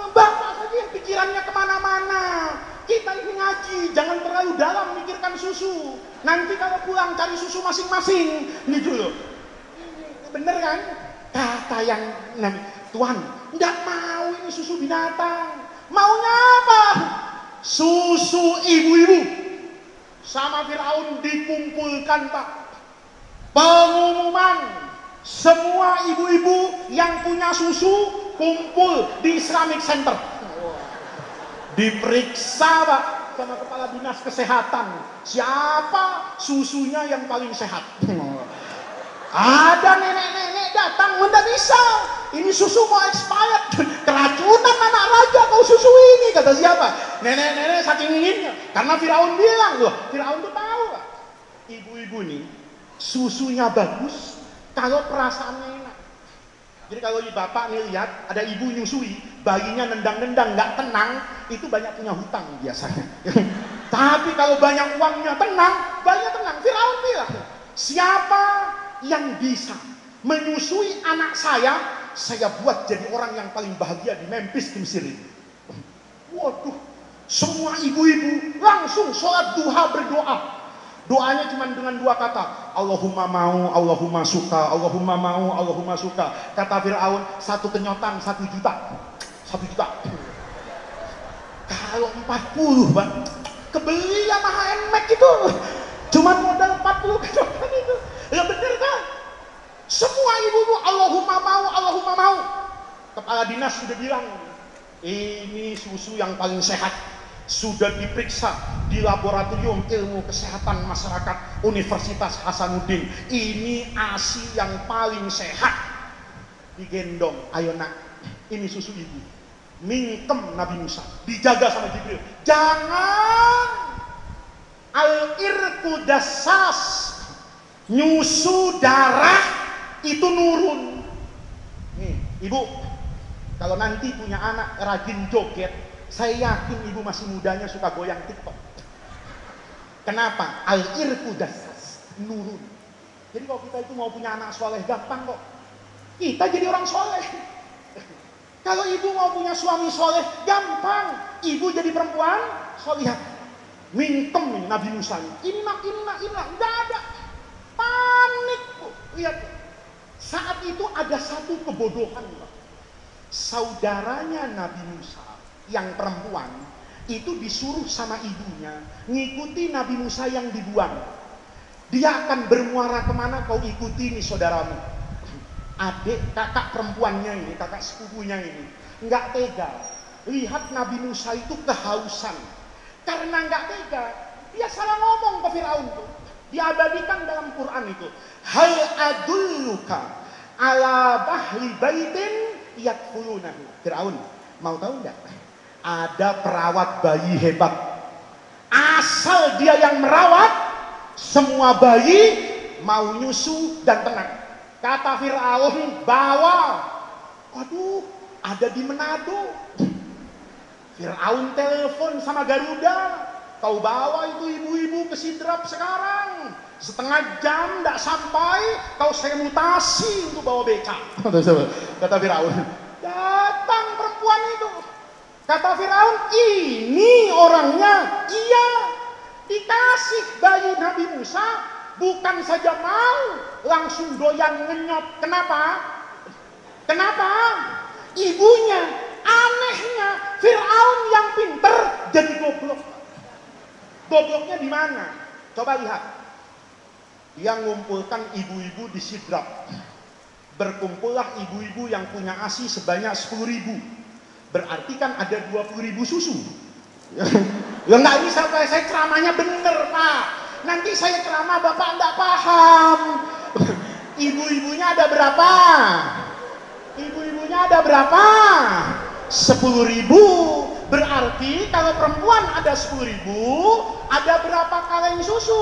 Bapak saja yang pikirannya kemana-mana. Kita ini ngaji, jangan terlalu dalam mikirkan susu. Nanti kalau pulang cari susu masing-masing, gitu loh. Bener kan? Kata yang Tuhan, tidak mau ini susu binatang. Maunya apa? Susu ibu-ibu. Sama Fir'aun dikumpulkan pak. Pengumuman. Semua ibu-ibu yang punya susu kumpul di Islamic Center. Diperiksa pak sama kepala dinas kesehatan. Siapa susunya yang paling sehat? Ada nenek-nenek datang, tidak bisa. Ini susu mau expired. Keracunan anak raja kau susu ini. Kata siapa? Nenek-nenek saking inginnya. Karena Fir'aun bilang, loh, Fir'aun tuh tahu lah. Ibu-ibu nih susunya bagus kalau perasaannya enak. Jadi kalau bapak nih lihat ada ibu nyusui, bayinya nendang-nendang nggak tenang, itu banyak punya hutang biasanya. Tapi kalau banyak uangnya tenang, bayinya tenang. Fir'aun bilang, siapa yang bisa menyusui anak saya buat jadi orang yang paling bahagia di Memphis di Mesir ini. Waduh, semua ibu-ibu langsung sholat duha berdoa. Doanya cuma dengan dua kata, Allahumma mau, Allahumma suka, Allahumma mau, Allahumma suka. Kata Fir'aun, satu kenyotan 1 juta. 1 juta. Kalau 40 bang, kebeli Yamaha NMAX itu cuma modal 40 kenyotan itu. Ya bener kan? Semua ibu-ibu Allahumma mau, Allahumma mau. Kepala dinas sudah bilang, ini susu yang paling sehat. Sudah diperiksa di laboratorium ilmu kesehatan masyarakat Universitas Hasanuddin. Ini ASI yang paling sehat. Digendong, ayo nak, ini susu ibu. Mingkem Nabi Musa, dijaga sama Jibril. Jangan al-irku dasas, nyusu darah itu nurun. Nih, ibu, Kalau nanti punya anak rajin joget, saya yakin ibu masih mudanya suka goyang TikTok. Kenapa? Al-irku dasas nurun. Jadi kalau kita itu mau punya anak soleh gampang kok. Kita jadi orang soleh. Kalau ibu mau punya suami soleh gampang. Ibu jadi perempuan solihah. Mingkem nih Nabi Musa ini. Inna. Nggak ada. Panik bu. Lihat. Saat itu ada satu kebodohan. Saudaranya Nabi Musa yang perempuan itu disuruh sama ibunya ngikuti Nabi Musa yang dibuang. Dia akan bermuara kemana, kau ikuti nih saudaramu. Adik kakak perempuannya ini, kakak sepupunya ini nggak tega lihat Nabi Musa itu kehausan. Karena nggak tega, dia salah ngomong ke Firaun tuh. Diabadikan dalam Quran itu, hal adulluka ala bahli baitin yakfulunahu. Firaun, mau tahu enggak? Ada perawat bayi hebat. Asal dia yang merawat, semua bayi mau nyusu dan tenang. Kata Firaun, bawa. Waduh, ada di Manado. Firaun telepon sama Garuda. Kau bawa itu ibu-ibu ke Sidrap sekarang. Setengah jam tidak sampai, kau saya mutasi untuk bawa beca. Kata Firaun. Datang perempuan itu. Kata Firaun, ini orangnya. Iya, dikasih bayi Nabi Musa, bukan saja mau, langsung doyan ngenyot. Kenapa? Kenapa? Ibunya, anehnya, Firaun yang pinter jadi goblok. Gobloknya di mana? Coba lihat. Dia ngumpulkan ibu-ibu di Sidrap. Berkumpullah ibu-ibu yang punya ASI sebanyak 10.000. Berarti kan ada 20.000 susu. Ya enggak, ini sampai saya ceramahnya bener Pak. Nanti saya ceramah Bapak enggak paham. Ibu-ibunya ada berapa? Ibu-ibunya ada berapa? 10.000. Berarti kalau perempuan ada 10.000, ada berapa kaleng susu?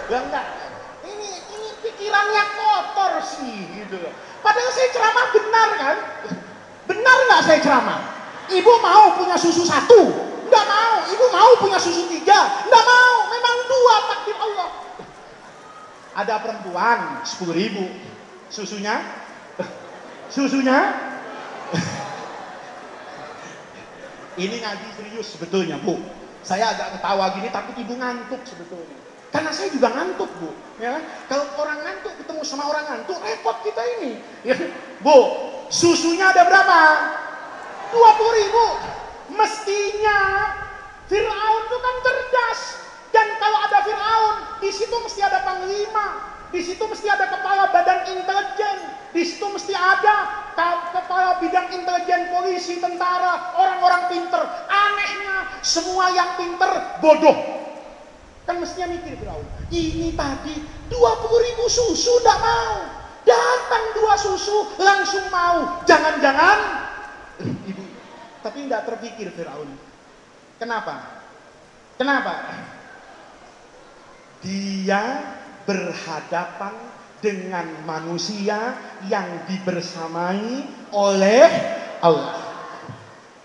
Ya enggak. Ini pikirannya kotor sih gitu. Padahal saya ceramah benar kan? Benar nggak saya ceramah? Ibu mau punya susu 1? Nggak mau. Ibu mau punya susu 3? Nggak mau. Memang 2 takdir Allah. Ada perempuan 10.000. Susunya? Ini ngaji serius sebetulnya Bu. Saya agak ketawa gini takut ibu ngantuk sebetulnya. Karena saya juga ngantuk Bu. Ya, kalau orang ngantuk ketemu sama orang ngantuk repot kita ini. Ya, Bu, susunya ada berapa? 20.000. Mestinya Firaun itu kan cerdas. Dan kalau ada Firaun, di situ mesti ada panglima. Di situ mesti ada kepala badan intelijen. Di situ mesti ada kepala bidang intelijen, polisi, tentara, orang-orang pinter. Anehnya, semua yang pinter bodoh. Kan mestinya mikir Firaun. Ini tadi 20.000 susu tidak mau. Datang 2 susu langsung mau. Jangan-jangan ibu. Tapi tidak terpikir Firaun. Kenapa? Dia berhadapan dengan manusia yang dibersamai oleh Allah.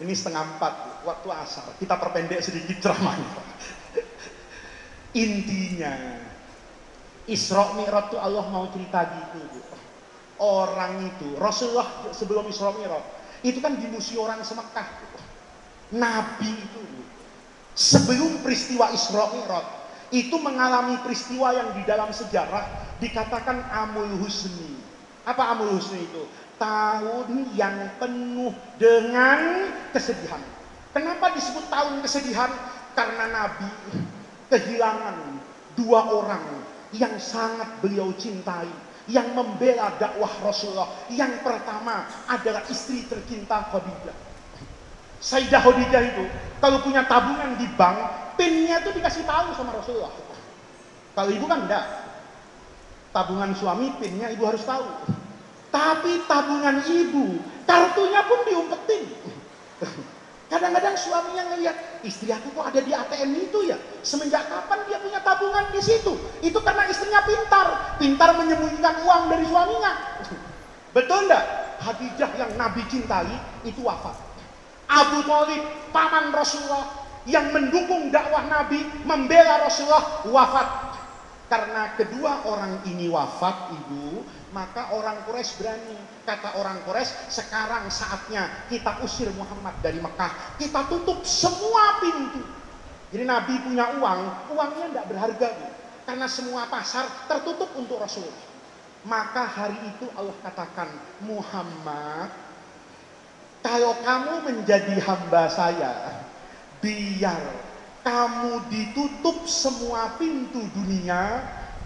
Ini 3:30 waktu asar. Kita perpendek sedikit ceramahnya. Intinya Isra Mi'raj itu Allah mau cerita gitu. Orang itu Rasulullah sebelum Isra Mi'raj itu kan dimusuhi orang se-Mekkah. Nabi itu sebelum peristiwa Isra Mi'raj itu mengalami peristiwa yang di dalam sejarah dikatakan Amul Husni. Apa Amul Husni itu? Tahun yang penuh dengan kesedihan. Kenapa disebut tahun kesedihan? Karena Nabi kehilangan 2 orang yang sangat beliau cintai, yang membela dakwah Rasulullah. Yang pertama adalah istri tercinta Khadijah. Sayyidah Khadijah itu kalau punya tabungan di bank, pinnya itu dikasih tahu sama Rasulullah. Kalau ibu kan enggak. Tabungan suami pinnya ibu harus tahu. Tapi tabungan ibu, kartunya pun diumpetin. Kadang-kadang suaminya ngelihat, istri aku kok ada di ATM itu ya? Semenjak kapan dia punya tabungan di situ? Itu karena istrinya pintar menyembunyikan uang dari suaminya. Betul enggak? Khadijah yang Nabi cintai itu wafat. Abu Thalib, paman Rasulullah yang mendukung dakwah Nabi, membela Rasulullah, wafat. Karena kedua orang ini wafat, Ibu, maka orang Quraisy berani. Kata orang Quraisy, sekarang saatnya kita usir Muhammad dari Mekah. Kita tutup semua pintu. Jadi Nabi punya uang, uangnya tidak berharga, Bu. Karena semua pasar tertutup untuk Rasulullah. Maka hari itu Allah katakan, Muhammad, kalau kamu menjadi hamba saya, biar kamu ditutup semua pintu dunia,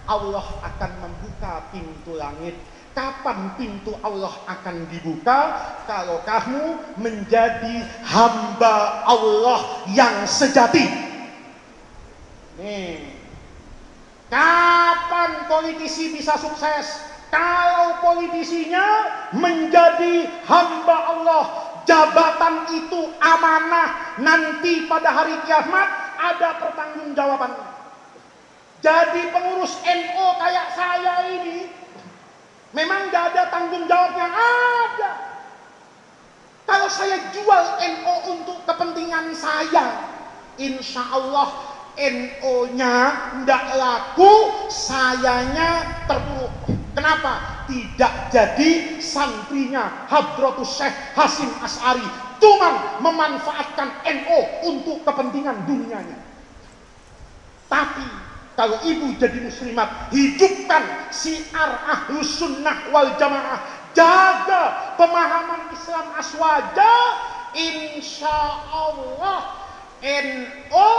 Allah akan membuka pintu langit. Kapan pintu Allah akan dibuka? Kalau kamu menjadi hamba Allah yang sejati. Nih, kapan politisi bisa sukses? Kalau politisinya menjadi hamba Allah. Jabatan itu amanah, nanti pada hari kiamat ada pertanggungjawaban. Jadi pengurus NU kayak saya ini memang gak ada tanggung jawabnya, ada. Kalau saya jual NU untuk kepentingan saya, insya Allah NU-nya ndak laku, sayanya terpuruk. Kenapa? Tidak jadi santrinya Hadratus Syekh Hasyim Asy'ari, cuma memanfaatkan NU untuk kepentingan dunianya. Tapi kalau ibu jadi muslimat, hidupkan syiar Ahlus Sunnah wal Jamaah, jaga pemahaman Islam aswaja, insya Allah NU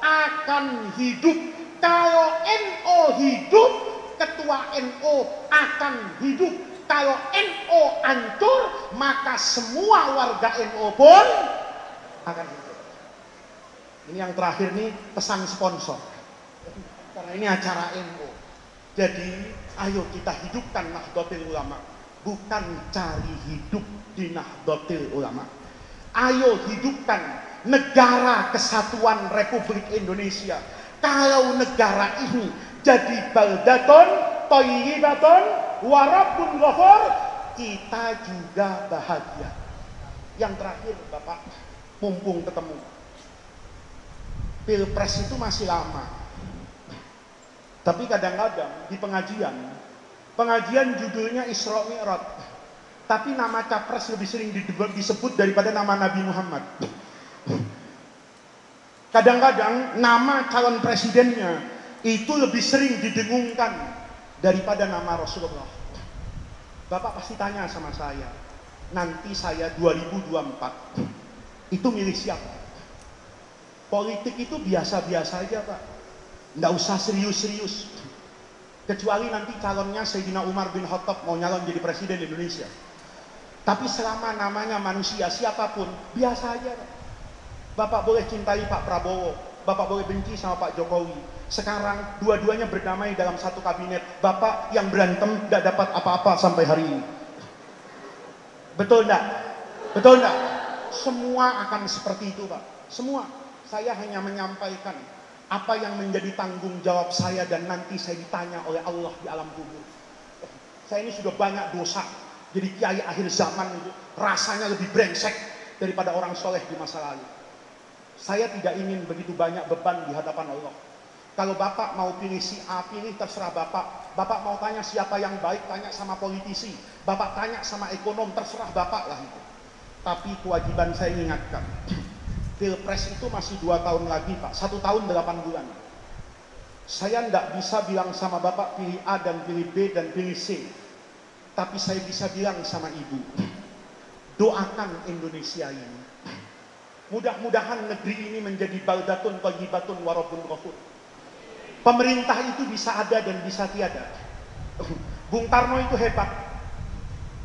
akan hidup. Kalau NU hidup, ketua NU akan hidup. Kalau NU hancur, maka semua warga NU pun akan hidup. Ini yang terakhir nih, pesan sponsor. Karena ini acara NU. Jadi, ayo kita hidupkan Nahdlatul Ulama. Bukan cari hidup di Nahdlatul Ulama. Ayo hidupkan negara kesatuan Republik Indonesia. Kalau negara ini jadi baldatun, thayyibatun, wa rabbun ghafur, kita juga bahagia. Yang terakhir, Bapak, mumpung ketemu. Pilpres itu masih lama. Tapi kadang-kadang di pengajian judulnya Isra Mi'raj. Tapi nama capres lebih sering disebut daripada nama Nabi Muhammad. Kadang-kadang nama calon presidennya itu lebih sering didengungkan daripada nama Rasulullah. Bapak pasti tanya sama saya, nanti saya 2024 itu milih siapa? Politik itu biasa-biasa aja, Pak. Nggak usah serius-serius. Kecuali nanti calonnya Sayyidina Umar bin Khattab mau nyalon jadi presiden Indonesia. Tapi selama namanya manusia siapapun, biasa aja, Pak. Bapak boleh cintai Pak Prabowo, Bapak boleh benci sama Pak Jokowi. Sekarang dua-duanya berdamai dalam satu kabinet. Bapak yang berantem gak dapat apa-apa sampai hari ini. Betul enggak? Betul enggak? Semua akan seperti itu, Pak. Semua. Saya hanya menyampaikan apa yang menjadi tanggung jawab saya dan nanti saya ditanya oleh Allah di alam kubur. Saya ini sudah banyak dosa. Jadi kiai akhir zaman itu rasanya lebih brengsek daripada orang soleh di masa lalu. Saya tidak ingin begitu banyak beban di hadapan Allah. Kalau Bapak mau pilih si A, pilih, terserah Bapak. Bapak mau tanya siapa yang baik, tanya sama politisi. Bapak tanya sama ekonom, terserah Bapak lah itu. Tapi kewajiban saya ingatkan, Pilpres itu masih 2 tahun lagi, Pak. 1 tahun 8 bulan. Saya tidak bisa bilang sama Bapak pilih A dan pilih B dan pilih C. Tapi saya bisa bilang sama Ibu, doakan Indonesia ini. Mudah-mudahan negeri ini menjadi baldatun thayyibatun wa rabbun ghafur. Pemerintah itu bisa ada dan bisa tiada. Bung Karno itu hebat.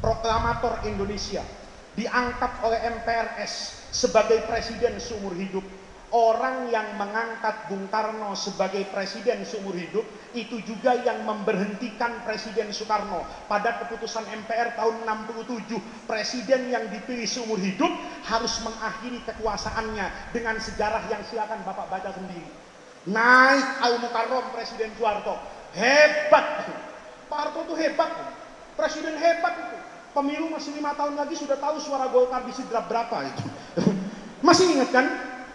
Proklamator Indonesia. Diangkat oleh MPRS sebagai presiden seumur hidup. Orang yang mengangkat Bung Karno sebagai presiden seumur hidup itu juga yang memberhentikan Presiden Soekarno pada keputusan MPR tahun 67. Presiden yang dipilih seumur hidup harus mengakhiri kekuasaannya dengan sejarah yang silakan Bapak baca sendiri. Naik Al-Mukarram Presiden Soeharto, hebat. Pak Harto itu hebat, presiden hebat itu. Pemilu masih 5 tahun lagi sudah tahu suara Golkar disidrak berapa itu. Masih ingat kan?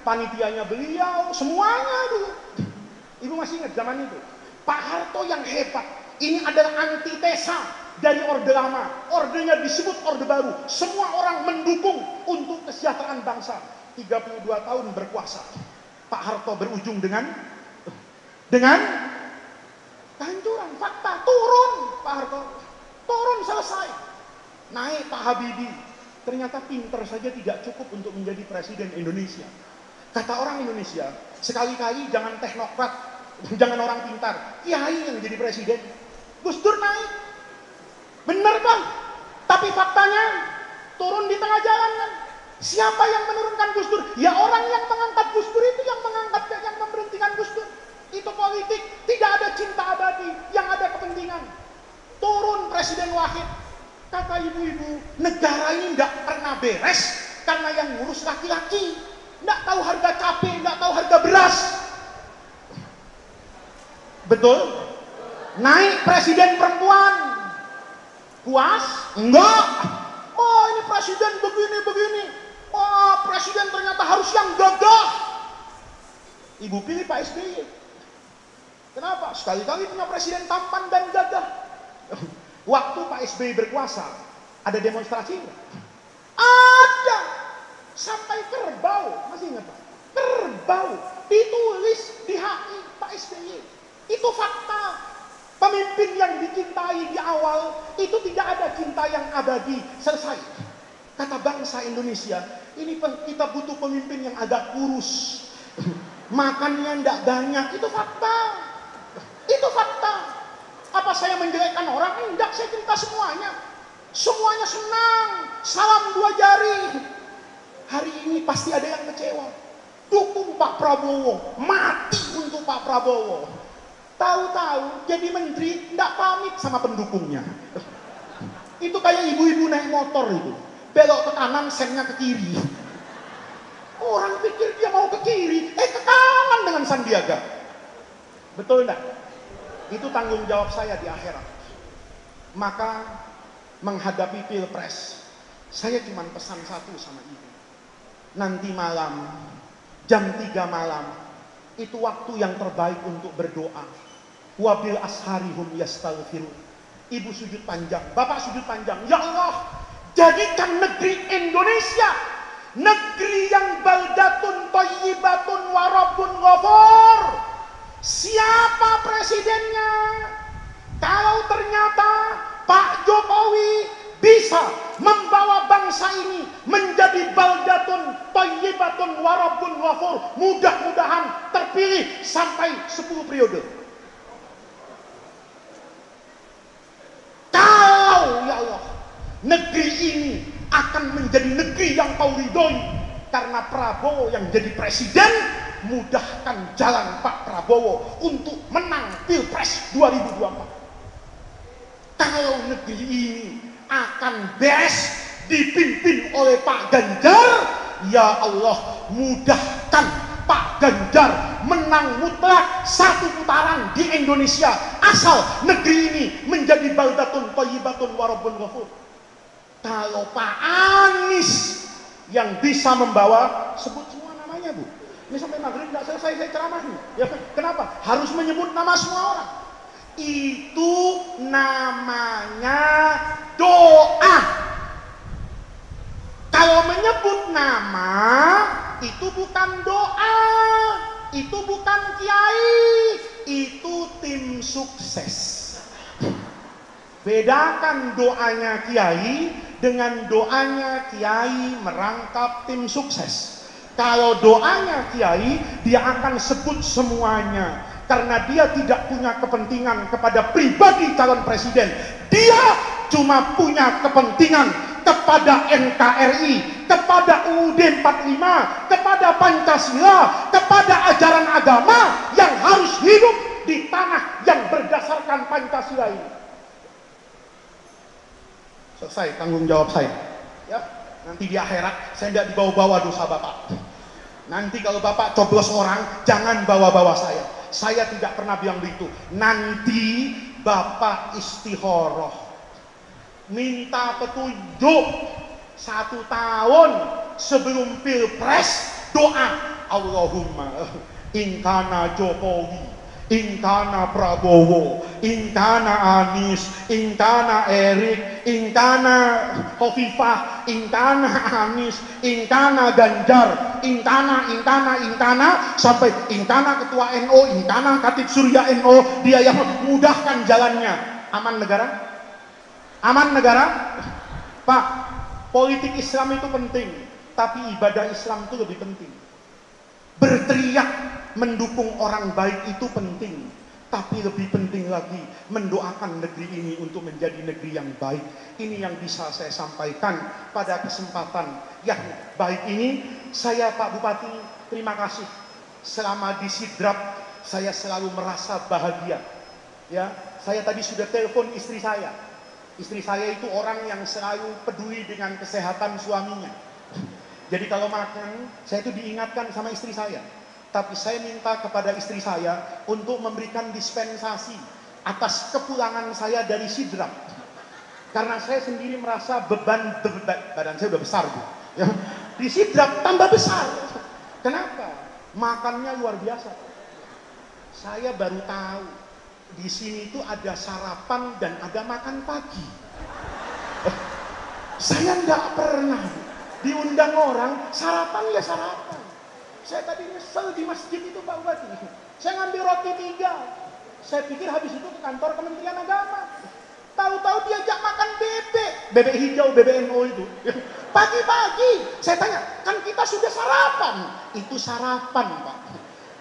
Panitianya beliau, semuanya dulu. Ibu masih ingat zaman itu? Pak Harto yang hebat. Ini adalah antitesa dari Orde Lama. Ordenya disebut Orde Baru. Semua orang mendukung untuk kesejahteraan bangsa. 32 tahun berkuasa. Pak Harto berujung dengan kehancuran. Fakta, turun Pak Harto. Turun, selesai. Naik Pak Habibie. Ternyata pinter saja tidak cukup untuk menjadi presiden Indonesia. Kata orang Indonesia, sekali-kali jangan teknokrat, jangan orang pintar, kiai yang jadi presiden. Gus Dur naik, bener kan? Tapi faktanya turun di tengah jalan kan? Siapa yang menurunkan Gus Dur? Ya orang yang mengangkat Gus Dur itu yang memberhentikan Gus Dur. Itu politik, tidak ada cinta abadi, yang ada kepentingan. Turun Presiden Wahid. Kata ibu-ibu, negara ini tidak pernah beres karena yang ngurus laki-laki. Tidak tahu harga cabai, tidak tahu harga beras. Betul? Naik presiden perempuan. Puas? Enggak. Oh ini presiden begini. Oh presiden ternyata harus yang gagah. Ibu pilih Pak SBY. Kenapa? Sekali-kali punya presiden tampan dan gagah. Waktu Pak SBY berkuasa, ada demonstrasi enggak? Ada. Sampai kerbau, masih ingat Pak? Kerbau ditulis di HI Pak SBY. Itu fakta. Pemimpin yang dicintai di awal itu tidak ada cinta yang abadi. Selesai. Kata bangsa Indonesia, ini kita butuh pemimpin yang agak kurus. Makannya tidak banyak. Itu fakta. Itu fakta. Apa saya menjelekkan orang? Enggak, saya cerita semuanya. Semuanya senang. Salam 2 jari. Hari ini pasti ada yang kecewa. Dukung Pak Prabowo. Mati untuk Pak Prabowo. Tahu-tahu jadi menteri tidak pamit sama pendukungnya. Itu kayak ibu-ibu naik motor itu. Belok ke kanan, sennya ke kiri. Orang pikir dia mau ke kiri. Ke kanan dengan Sandiaga. Betul enggak? Itu tanggung jawab saya di akhirat. Maka menghadapi pilpres, saya cuma pesan satu sama ibu. Nanti malam, jam 3 malam, itu waktu yang terbaik untuk berdoa. Wabil asharihum yastaghfirun. Ibu sujud panjang, bapak sujud panjang. Ya Allah, jadikan negeri Indonesia negeri yang baldatun thayyibatun wa rabbun ghafur. Siapa presidennya? Kalau ternyata Pak Jokowi bisa membawa bangsa ini menjadi baldatun thayyibatun wa rabbun ghafur, mudah-mudahan terpilih sampai 10 periode. Kalau ya Allah, negeri ini akan menjadi negeri yang kau ridhoi karena Prabowo yang jadi presiden, mudahkan jalan Pak Prabowo untuk menang Pilpres 2024. Kalau negeri ini akan beres dipimpin oleh Pak Ganjar, ya Allah, mudahkan Pak Ganjar menang mutlak 1 putaran di Indonesia, asal negeri ini menjadi baldatun thayyibatun wa rabbun ghafur. Kalau Pak Anies yang bisa membawa, sebut semua namanya Bu. Ini sampai maghrib tidak selesai saya ceramah nih. Ya kenapa? Harus menyebut nama semua orang. Itu namanya doa. Kalau menyebut nama, itu bukan doa, itu bukan kiai, itu tim sukses. Bedakan doanya kiai dengan doanya kiai merangkap tim sukses. Kalau doanya kiai, dia akan sebut semuanya. Karena dia tidak punya kepentingan kepada pribadi calon presiden. Dia cuma punya kepentingan kepada NKRI, kepada UUD 45, kepada Pancasila, kepada ajaran agama yang harus hidup di tanah yang berdasarkan Pancasila ini. Selesai tanggung jawab saya. Ya, nanti di akhirat saya tidak dibawa-bawa dosa Bapak. Nanti kalau Bapak coblos orang, jangan bawa-bawa saya. Saya tidak pernah bilang begitu. Nanti Bapak istikharah. minta petunjuk 1 tahun sebelum Pilpres, doa Allahumma ingkana Jokowi, ingkana Prabowo, ingkana Anies, ingkana Erik, ingkana Khofifah, ingkana Anies, ingkana Ganjar, ingkana sampai ingkana ketua NO, ingkana Katib Surya NO, dia yang memudahkan jalannya. Aman negara? Aman negara? Pak, politik Islam itu penting, tapi ibadah Islam itu lebih penting. Berteriak mendukung orang baik itu penting, tapi lebih penting lagi mendoakan negeri ini untuk menjadi negeri yang baik. Ini yang bisa saya sampaikan pada kesempatan yang baik ini. Saya Pak Bupati, terima kasih. Selama di Sidrap saya selalu merasa bahagia. Ya, saya tadi sudah telepon istri saya. Istri saya itu orang yang selalu peduli dengan kesehatan suaminya. Jadi kalau makan, saya itu diingatkan sama istri saya. Tapi saya minta kepada istri saya untuk memberikan dispensasi atas kepulangan saya dari Sidrap. Karena saya sendiri merasa beban badan saya udah besar, Bu. Ya. Di Sidrap tambah besar. Kenapa? Makannya luar biasa. Saya baru tahu di sini itu ada sarapan dan ada makan pagi. Saya nggak pernah diundang orang sarapan ya sarapan. Saya tadi nyesel di masjid itu Pak Bupati. Saya ngambil roti 3. Saya pikir habis itu ke kantor Kementerian Agama. Tahu-tahu diajak makan bebek hijau, bebek NO itu. Pagi-pagi. Saya tanya, kan kita sudah sarapan. Itu sarapan Pak.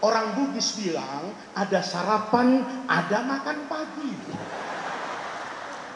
Orang Bugis bilang ada sarapan, ada makan pagi.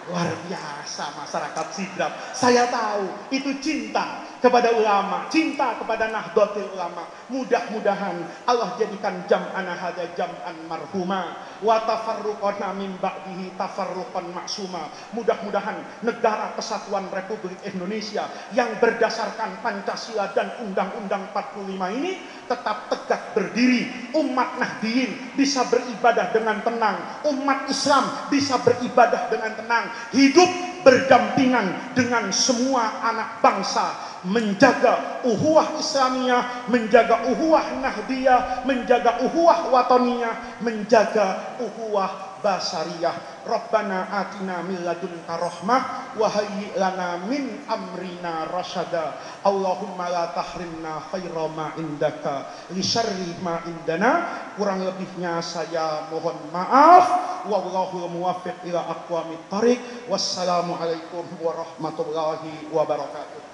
Luar biasa masyarakat Sidrap. Saya tahu itu cinta kepada ulama, cinta kepada Nahdlatul Ulama. Mudah-mudahan Allah jadikan jam'ana hadza jam'an marhuma wa tafarruqana min ba'dihi tafarruqan maksuma. Mudah-mudahan negara kesatuan Republik Indonesia yang berdasarkan Pancasila dan Undang-Undang 45 ini tetap tegak berdiri. Umat Nahdiyin bisa beribadah dengan tenang, umat Islam bisa beribadah dengan tenang, hidup berdampingan dengan semua anak bangsa, menjaga uhuwah Islamiyah, menjaga uhuwah Nahdiyah, menjaga uhuwah Wataniyah, menjaga uhuwah Basariyah. Rabbana atina min ladunka rahmah wa hayyi lana min amrina rasyada. Allahumma la tahrimna khaira ma indaka li syarri ma indana. Kurang lebihnya saya mohon maaf. Wallahu muwaffiq ila aqwamit thariq. Wassalamualaikum warahmatullahi wabarakatuh.